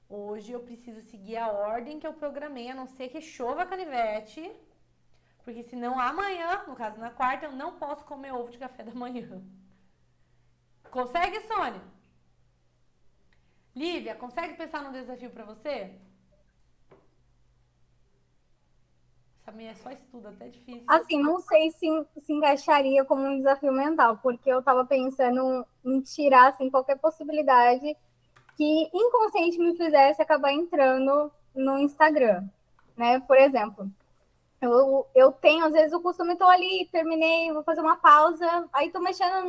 hoje eu preciso seguir a ordem que eu programei, a não ser que chova a canivete, porque senão amanhã, no caso na quarta, eu não posso comer ovo de café da manhã. Consegue, Sônia? Lívia, consegue pensar num desafio pra você? Essa minha só estuda, até difícil. Assim, não sei se encaixaria como um desafio mental, porque eu tava pensando em tirar, assim, qualquer possibilidade que inconsciente me fizesse acabar entrando no Instagram, né? Por exemplo, eu tenho, às vezes, o costume, estou ali, terminei, vou fazer uma pausa, aí tô mexendo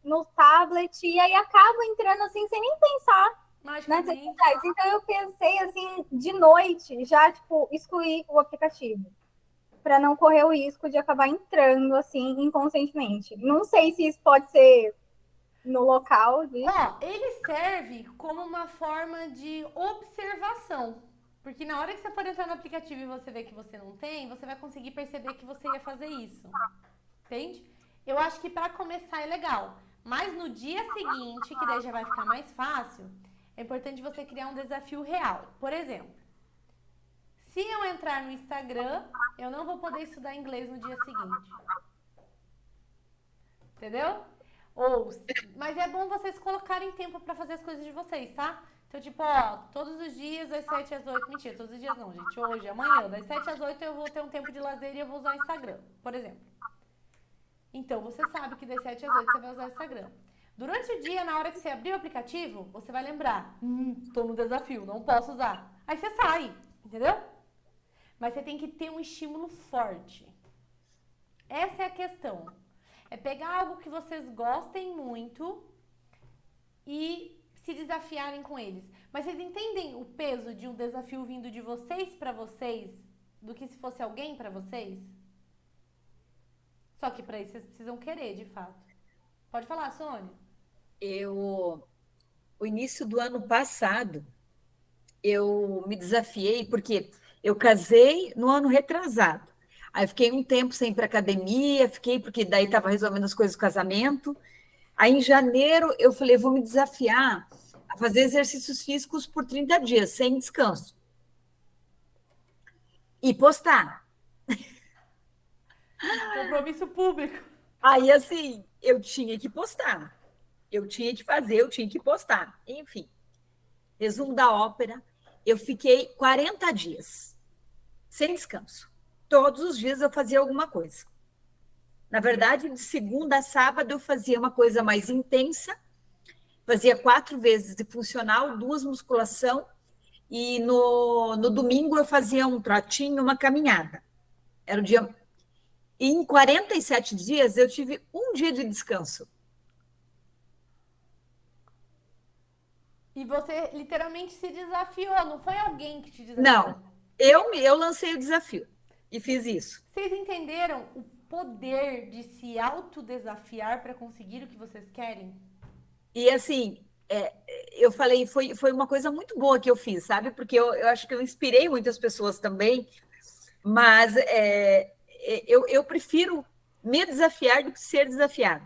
no tablet e aí acabo entrando assim, sem nem pensar nas redes Magicamente. sociais. Então eu pensei assim, de noite, já, tipo, excluir o aplicativo, para não correr o risco de acabar entrando assim, inconscientemente. Não sei se isso pode ser no local disso. Ó, ele serve como uma forma de observação. Porque na hora que você for entrar no aplicativo e você ver que você não tem, você vai conseguir perceber que você ia fazer isso. Entende? Eu acho que pra começar é legal. Mas no dia seguinte, que daí já vai ficar mais fácil, é importante você criar um desafio real. Por exemplo, se eu entrar no Instagram, eu não vou poder estudar inglês no dia seguinte. Entendeu? Ou, mas é bom vocês colocarem tempo pra fazer as coisas de vocês, tá? Então, tipo, ó, todos os dias, das 7 às 8, mentira, todos os dias não, gente, hoje, amanhã, das 7 às 8 eu vou ter um tempo de lazer e eu vou usar o Instagram, por exemplo. Então, você sabe que das 7 às 8 você vai usar o Instagram. Durante o dia, na hora que você abrir o aplicativo, você vai lembrar, tô no desafio, não posso usar. Aí você sai, entendeu? Mas você tem que ter um estímulo forte. Essa é a questão. É pegar algo que vocês gostem muito e se desafiarem com eles. Mas vocês entendem o peso de um desafio vindo de vocês pra vocês do que se fosse alguém pra vocês? Só que pra isso vocês precisam querer, de fato. Pode falar, Sônia. O início do ano passado, eu me desafiei, porque eu casei no ano retrasado. Aí fiquei um tempo sem ir para academia, fiquei, porque daí estava resolvendo as coisas do casamento. Aí em janeiro eu falei, vou me desafiar a fazer exercícios físicos por 30 dias, sem descanso. E postar. Compromisso público. Aí, assim, eu tinha que postar. Eu tinha que fazer, eu tinha que postar. Enfim, resumo da ópera, eu fiquei 40 dias, sem descanso. Todos os dias eu fazia alguma coisa. Na verdade, de segunda a sábado eu fazia uma coisa mais intensa, fazia 4 vezes de funcional, 2 musculação, e no domingo eu fazia um trotinho, uma caminhada. Era o dia. E em 47 dias eu tive um dia de descanso. E você literalmente se desafiou, não foi alguém que te desafiou. Não, eu lancei o desafio e fiz isso. Vocês entenderam o poder de se autodesafiar para conseguir o que vocês querem? E assim, eu falei, foi uma coisa muito boa que eu fiz, sabe? Porque eu acho que eu inspirei muitas pessoas também, mas eu prefiro me desafiar do que ser desafiado.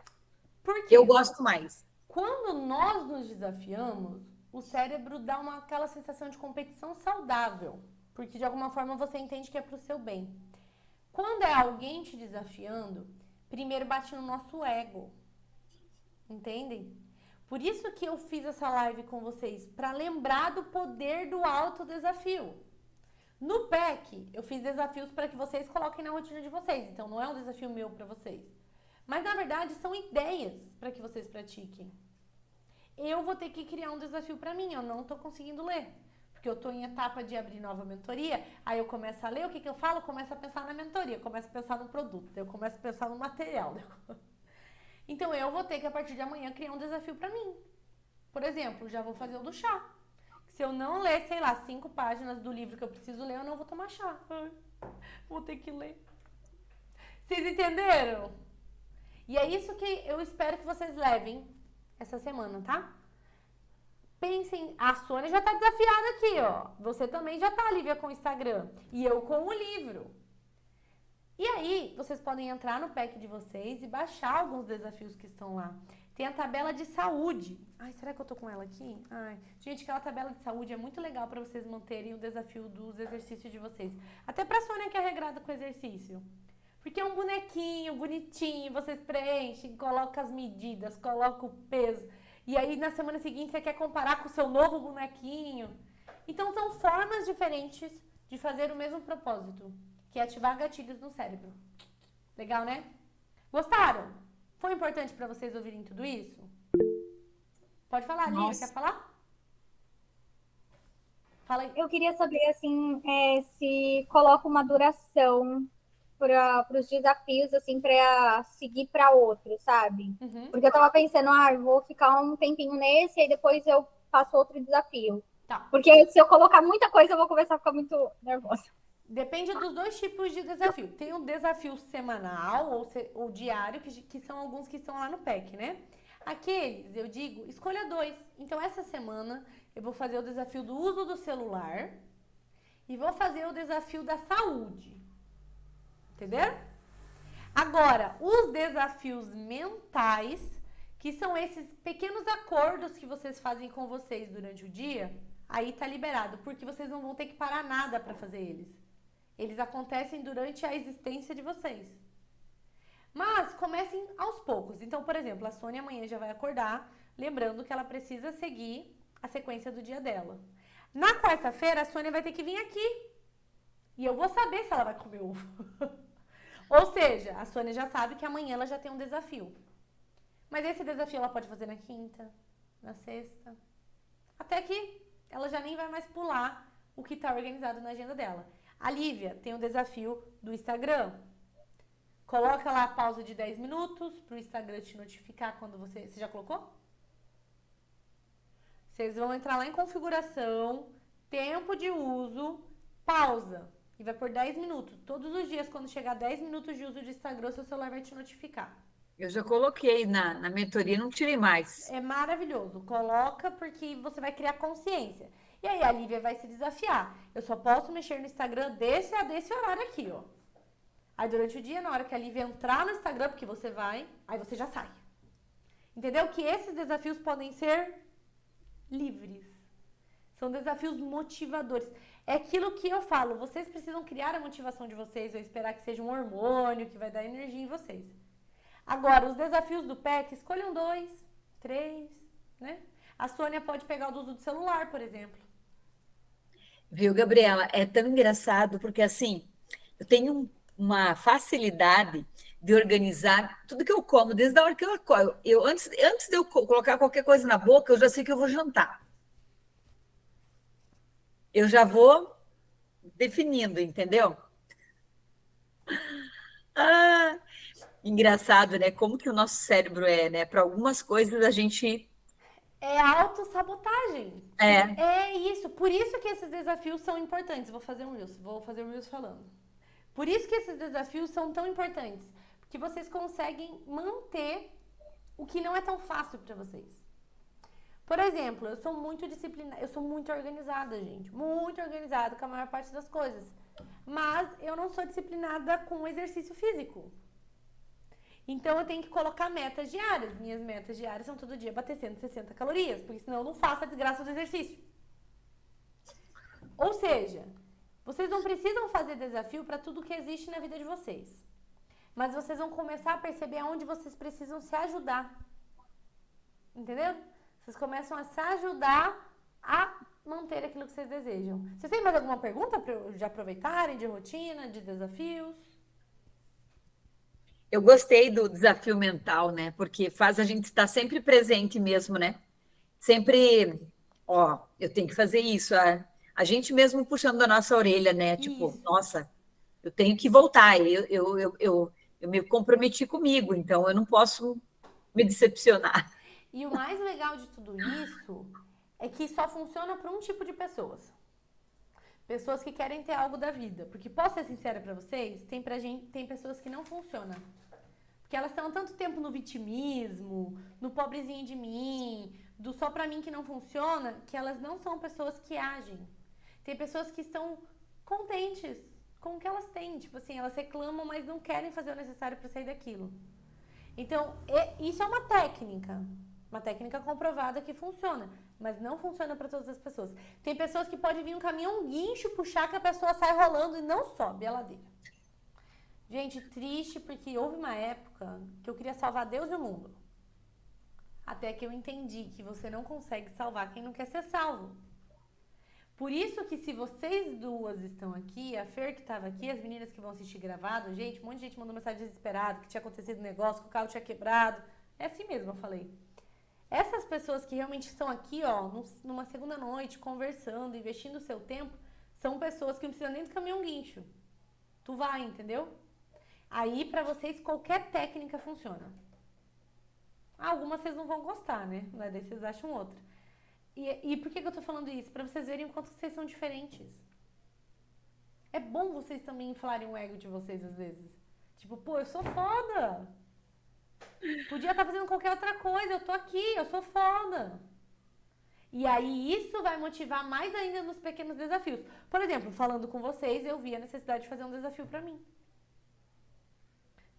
Por Eu quê? gosto mais. Quando nós nos desafiamos, o cérebro dá aquela sensação de competição saudável, porque de alguma forma você entende que é pro seu bem. Quando é alguém te desafiando, primeiro bate no nosso ego, entendem? Por isso que eu fiz essa live com vocês, para lembrar do poder do autodesafio. No PEC, eu fiz desafios para que vocês coloquem na rotina de vocês, então não é um desafio meu para vocês. Mas na verdade são ideias para que vocês pratiquem. Eu vou ter que criar um desafio para mim, eu não tô conseguindo ler. Porque eu tô em etapa de abrir nova mentoria, aí eu começo a ler, o que eu falo? Eu começo a pensar na mentoria, eu começo a pensar no produto, eu começo a pensar no material. Então eu vou ter que a partir de amanhã criar um desafio para mim. Por exemplo, já vou fazer o do chá. Se eu não ler, sei lá, 5 páginas do livro que eu preciso ler, eu não vou tomar chá. Vou ter que ler. Vocês entenderam? E é isso que eu espero que vocês levem essa semana, tá? Pensem, a Sônia já tá desafiada aqui, ó. Você também já tá, Lívia, com o Instagram. E eu com o livro. E aí, vocês podem entrar no pack de vocês e baixar alguns desafios que estão lá. Tem a tabela de saúde. Ai, será que eu tô com ela aqui? Ai, gente, aquela tabela de saúde é muito legal para vocês manterem o desafio dos exercícios de vocês. Até pra Sônia que é regrada com exercício. Porque é um bonequinho bonitinho, vocês preenchem, colocam as medidas, colocam o peso. E aí na semana seguinte você quer comparar com o seu novo bonequinho. Então são formas diferentes de fazer o mesmo propósito, que é ativar gatilhos no cérebro. Legal, né? Gostaram? Foi importante pra vocês ouvirem tudo isso? Pode falar, Lívia, Nossa. quer falar? Fala aí. Eu queria saber, assim, se coloca uma duração para os desafios, assim, para seguir para outro, sabe? Uhum. Porque eu tava pensando, eu vou ficar um tempinho nesse, e depois eu faço outro desafio. Tá. Porque se eu colocar muita coisa, eu vou começar a ficar muito nervosa. Depende dos dois tipos de desafio. Tem um desafio semanal ou diário, que são alguns que estão lá no PEC, né? Aqueles, eu digo, escolha 2. Então, essa semana, eu vou fazer o desafio do uso do celular e vou fazer o desafio da saúde. Entenderam? Agora, os desafios mentais, que são esses pequenos acordos que vocês fazem com vocês durante o dia, aí tá liberado, porque vocês não vão ter que parar nada para fazer eles. Eles acontecem durante a existência de vocês. Mas comecem aos poucos. Então, por exemplo, a Sônia amanhã já vai acordar, lembrando que ela precisa seguir a sequência do dia dela. Na quarta-feira, a Sônia vai ter que vir aqui. E eu vou saber se ela vai comer ovo. Ou seja, a Sônia já sabe que amanhã ela já tem um desafio. Mas esse desafio ela pode fazer na quinta, na sexta. Até que ela já nem vai mais pular o que está organizado na agenda dela. A Lívia tem o desafio do Instagram. Coloca lá a pausa de 10 minutos para o Instagram te notificar quando você... Você já colocou? Vocês vão entrar lá em configuração, tempo de uso, pausa. E vai por 10 minutos. Todos os dias, quando chegar 10 minutos de uso de Instagram, seu celular vai te notificar. Eu já coloquei na mentoria, não tirei mais. É maravilhoso. Coloca porque você vai criar consciência. E aí a Lívia vai se desafiar. Eu só posso mexer no Instagram desse horário aqui, ó. Aí durante o dia, na hora que a Lívia entrar no Instagram, porque você vai, aí você já sai. Entendeu? Que esses desafios podem ser livres. São desafios motivadores. É aquilo que eu falo, vocês precisam criar a motivação de vocês ou esperar que seja um hormônio que vai dar energia em vocês. Agora, os desafios do PEC, escolham 2, 3, né? A Sônia pode pegar o do uso do celular, por exemplo. Viu, Gabriela? É tão engraçado, porque assim, eu tenho uma facilidade de organizar tudo que eu como, desde a hora que eu acordo. Antes de eu colocar qualquer coisa na boca, eu já sei que eu vou jantar. Eu já vou definindo, entendeu? Ah, engraçado, né? Como que o nosso cérebro é, né? Para algumas coisas a gente... É autossabotagem. É. É isso. Por isso que esses desafios são importantes. Vou fazer um Reels falando. Por isso que esses desafios são tão importantes. Porque vocês conseguem manter o que não é tão fácil para vocês. Por exemplo, eu sou muito disciplinada, eu sou muito organizada, gente. Muito organizada com a maior parte das coisas. Mas eu não sou disciplinada com o exercício físico. Então eu tenho que colocar metas diárias. Minhas metas diárias são todo dia bater 160 calorias, porque senão eu não faço a desgraça do exercício. Ou seja, vocês não precisam fazer desafio para tudo que existe na vida de vocês. Mas vocês vão começar a perceber aonde vocês precisam se ajudar. Entendeu? Vocês começam a se ajudar a manter aquilo que vocês desejam. Vocês têm mais alguma pergunta de aproveitarem, de rotina, de desafios? Eu gostei do desafio mental, né? Porque faz a gente estar sempre presente mesmo, né? Sempre, eu tenho que fazer isso. A gente mesmo puxando a nossa orelha, né? Tipo, Isso. nossa, eu tenho que voltar. Eu me comprometi comigo, então eu não posso me decepcionar. E o mais legal de tudo isso é que só funciona para um tipo de pessoas. Pessoas que querem ter algo da vida. Porque, posso ser sincera pra vocês, tem pessoas que não funcionam. Porque elas estão tanto tempo no vitimismo, no pobrezinho de mim, do só pra mim que não funciona, que elas não são pessoas que agem. Tem pessoas que estão contentes com o que elas têm. Tipo assim, elas reclamam, mas não querem fazer o necessário pra sair daquilo. Então, isso é uma técnica. Uma técnica comprovada que funciona, mas não funciona para todas as pessoas. Tem pessoas que pode vir um caminhão, um guincho, puxar que a pessoa sai rolando e não sobe a ladeira. Gente, triste porque houve uma época que eu queria salvar Deus e o mundo. Até que eu entendi que você não consegue salvar quem não quer ser salvo. Por isso que se vocês duas estão aqui, a Fer que estava aqui, as meninas que vão assistir gravado, gente, um monte de gente mandou mensagem desesperada, que tinha acontecido um negócio, que o carro tinha quebrado. É assim mesmo, eu falei. Essas pessoas que realmente estão aqui, ó, numa segunda noite, conversando, investindo o seu tempo, são pessoas que não precisam nem do caminhão guincho. Tu vai, entendeu? Aí, pra vocês, qualquer técnica funciona. Algumas vocês não vão gostar, né? Mas daí vocês acham outra. E por que eu tô falando isso? Pra vocês verem o quanto vocês são diferentes. É bom vocês também inflarem o ego de vocês às vezes. Tipo, pô, eu sou foda. Podia estar fazendo qualquer outra coisa, eu tô aqui, eu sou foda. E aí isso vai motivar mais ainda nos pequenos desafios. Por exemplo, falando com vocês, eu vi a necessidade de fazer um desafio pra mim.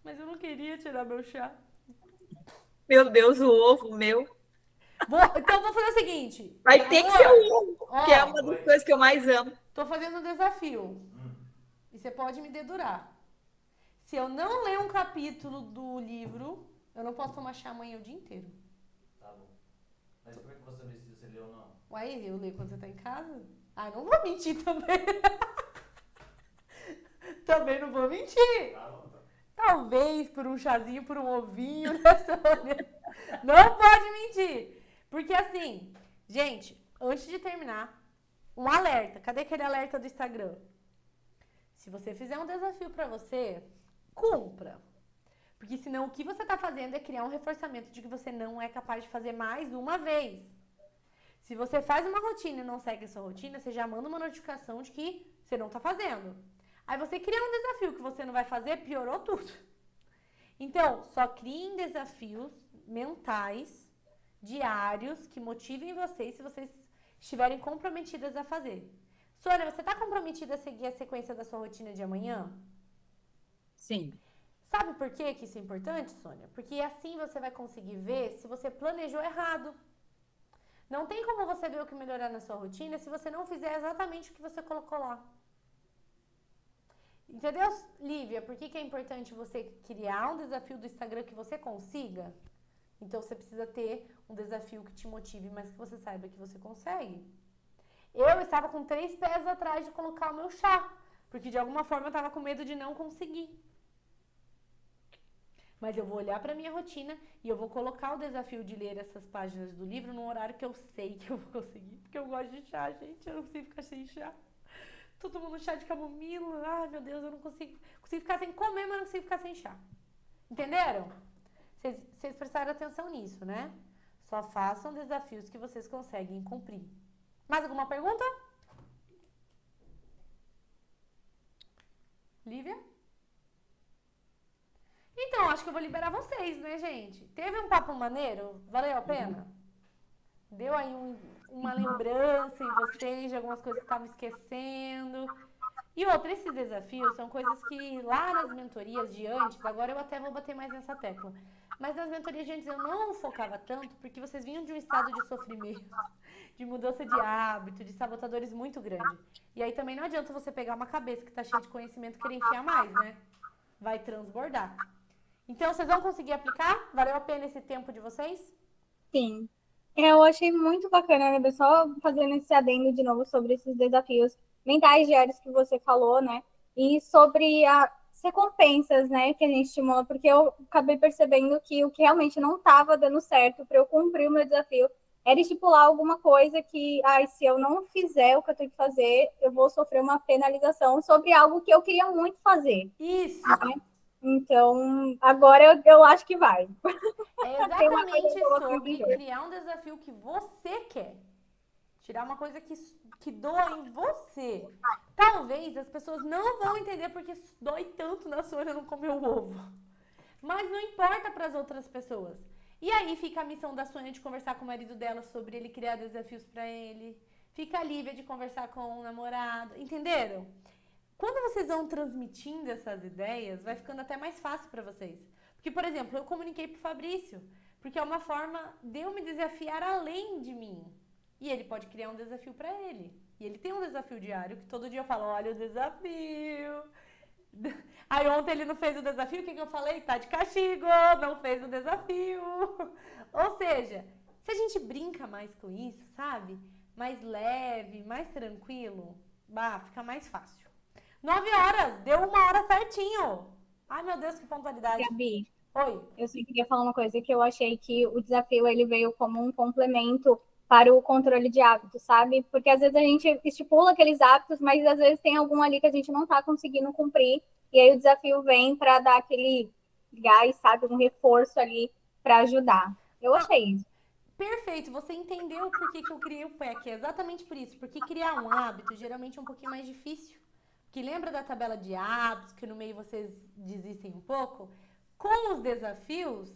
Mas eu não queria tirar meu chá. Meu Deus, o ovo meu. Então vou fazer o seguinte. Vai ter que ser o ovo, que é Ó, uma das coisas que eu mais amo. tô fazendo um desafio. E você pode me dedurar. Se eu não ler um capítulo do livro, eu não posso tomar chá amanhã o dia inteiro. Tá bom. Mas como é que você vê se você leu ou não? Uai, eu leio quando você tá em casa? Ah, não vou mentir também. Também não vou mentir. Tá bom, tá. Talvez por um chazinho, por um ovinho, né, Sônia? Não pode mentir. Porque assim, gente, antes de terminar, um alerta. Cadê aquele alerta do Instagram? Se você fizer um desafio pra você, cumpra. Porque senão o que você tá fazendo é criar um reforçamento de que você não é capaz de fazer mais uma vez. Se você faz uma rotina e não segue essa rotina, você já manda uma notificação de que você não tá fazendo. Aí você cria um desafio que você não vai fazer, piorou tudo. Então, só criem desafios mentais, diários, que motivem vocês se vocês estiverem comprometidas a fazer. Sônia, você tá comprometida a seguir a sequência da sua rotina de amanhã? Sim. Sabe por que isso é importante, Sônia? Porque assim você vai conseguir ver se você planejou errado. Não tem como você ver o que melhorar na sua rotina se você não fizer exatamente o que você colocou lá. Entendeu, Lívia? Por que é importante você criar um desafio do Instagram que você consiga? Então você precisa ter um desafio que te motive, mas que você saiba que você consegue. Eu estava com 3 pés atrás de colocar o meu chá, porque de alguma forma eu estava com medo de não conseguir. Mas eu vou olhar para minha rotina e eu vou colocar o desafio de ler essas páginas do livro num horário que eu sei que eu vou conseguir. Porque eu gosto de chá, gente. Eu não consigo ficar sem chá. Tô tomando chá de camomila. Ai, meu Deus, eu não consigo. Consigo ficar sem comer, mas não consigo ficar sem chá. Entenderam? Vocês prestaram atenção nisso, né? Só façam desafios que vocês conseguem cumprir. Mais alguma pergunta? Lívia? Então, acho que eu vou liberar vocês, né, gente? Teve um papo maneiro? Valeu a pena? Deu aí uma lembrança em vocês de algumas coisas que estavam esquecendo. E outra, esses desafios são coisas que lá nas mentorias de antes, agora eu até vou bater mais nessa tecla, mas nas mentorias de antes eu não focava tanto porque vocês vinham de um estado de sofrimento, de mudança de hábito, de sabotadores muito grande. E aí também não adianta você pegar uma cabeça que tá cheia de conhecimento e querer enfiar mais, né? Vai transbordar. Então, vocês vão conseguir aplicar? Valeu a pena esse tempo de vocês? Sim. Eu achei muito bacana, né? Só fazendo esse adendo de novo sobre esses desafios mentais diários que você falou, né? E sobre as recompensas, né, que a gente estimula, porque eu acabei percebendo que o que realmente não estava dando certo para eu cumprir o meu desafio era estipular alguma coisa que, se eu não fizer o que eu tenho que fazer, eu vou sofrer uma penalização sobre algo que eu queria muito fazer. Isso! Né? Então, agora eu acho que vai. É exatamente sobre criar um desafio que você quer. Tirar uma coisa que doa em você. Talvez as pessoas não vão entender porque dói tanto na Sônia não comer o ovo. Mas não importa para as outras pessoas. E aí fica a missão da Sônia de conversar com o marido dela sobre ele criar desafios para ele. Fica a Lívia de conversar com o namorado. Entenderam? Quando vocês vão transmitindo essas ideias, vai ficando até mais fácil para vocês. Porque, por exemplo, eu comuniquei pro Fabrício, porque é uma forma de eu me desafiar além de mim. E ele pode criar um desafio para ele. E ele tem um desafio diário, que todo dia eu falo, olha o desafio. Aí ontem ele não fez o desafio, o que eu falei? Tá de castigo, não fez o desafio. Ou seja, se a gente brinca mais com isso, sabe? Mais leve, mais tranquilo, fica mais fácil. 9 horas, deu 1 hora certinho. Ai, meu Deus, que pontualidade. Gabi, Oi. eu só queria falar uma coisa que eu achei que o desafio ele veio como um complemento para o controle de hábitos, sabe? Porque às vezes a gente estipula aqueles hábitos, mas às vezes tem algum ali que a gente não está conseguindo cumprir, e aí o desafio vem para dar aquele gás, sabe? Um reforço ali para ajudar. Eu achei isso. Perfeito, você entendeu por que eu criei o PEC. É exatamente por isso. Porque criar um hábito geralmente é um pouquinho mais difícil. Que lembra da tabela de hábitos, que no meio vocês desistem um pouco? Com os desafios,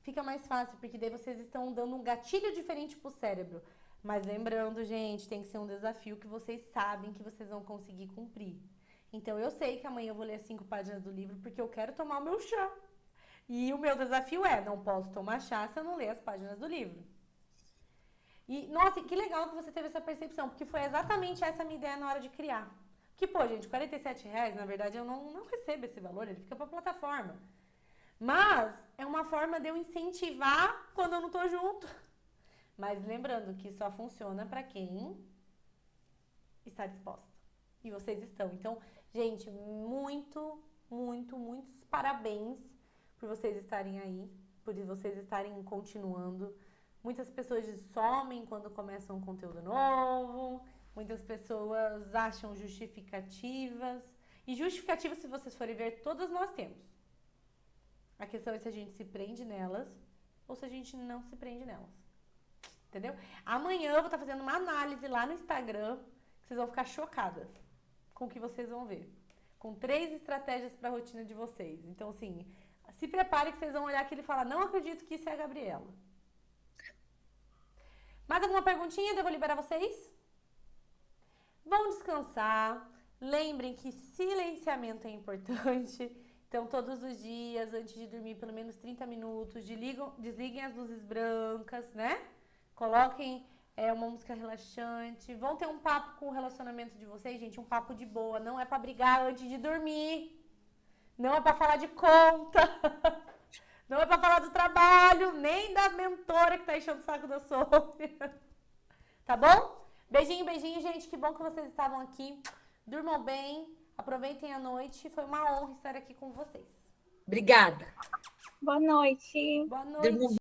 fica mais fácil, porque daí vocês estão dando um gatilho diferente pro cérebro. Mas lembrando, gente, tem que ser um desafio que vocês sabem que vocês vão conseguir cumprir. Então eu sei que amanhã eu vou ler 5 páginas do livro porque eu quero tomar o meu chá. E o meu desafio é, não posso tomar chá se eu não ler as páginas do livro. E, nossa, que legal que você teve essa percepção, porque foi exatamente essa a minha ideia na hora de criar. Que, pô, gente, R$ 47, na verdade, eu não recebo esse valor, ele fica pra plataforma. Mas é uma forma de eu incentivar quando eu não tô junto. Mas lembrando que só funciona pra quem está disposto. E vocês estão. Então, gente, muitos parabéns por vocês estarem aí, por vocês estarem continuando. Muitas pessoas somem quando começam um conteúdo novo. Muitas pessoas acham justificativas. E justificativas, se vocês forem ver, todas nós temos. A questão é se a gente se prende nelas ou se a gente não se prende nelas. Entendeu? Amanhã eu vou estar fazendo uma análise lá no Instagram que vocês vão ficar chocadas com o que vocês vão ver. Com 3 estratégias para a rotina de vocês. Então, assim, se prepare que vocês vão olhar aquilo e falar, não acredito que isso é a Gabriela. Mais alguma perguntinha? Devo liberar vocês? Vão descansar. Lembrem que silenciamento é importante. Então, todos os dias, antes de dormir, pelo menos 30 minutos, desliguem as luzes brancas, né? Coloquem uma música relaxante. Vão ter um papo com o relacionamento de vocês, gente, um papo de boa. Não é pra brigar antes de dormir. Não é pra falar de conta. Não é pra falar do trabalho, nem da mentora que tá enchendo o saco da Sônia. Tá bom? Beijinho, beijinho, gente. Que bom que vocês estavam aqui. Durmam bem. Aproveitem a noite. Foi uma honra estar aqui com vocês. Obrigada. Boa noite. Boa noite.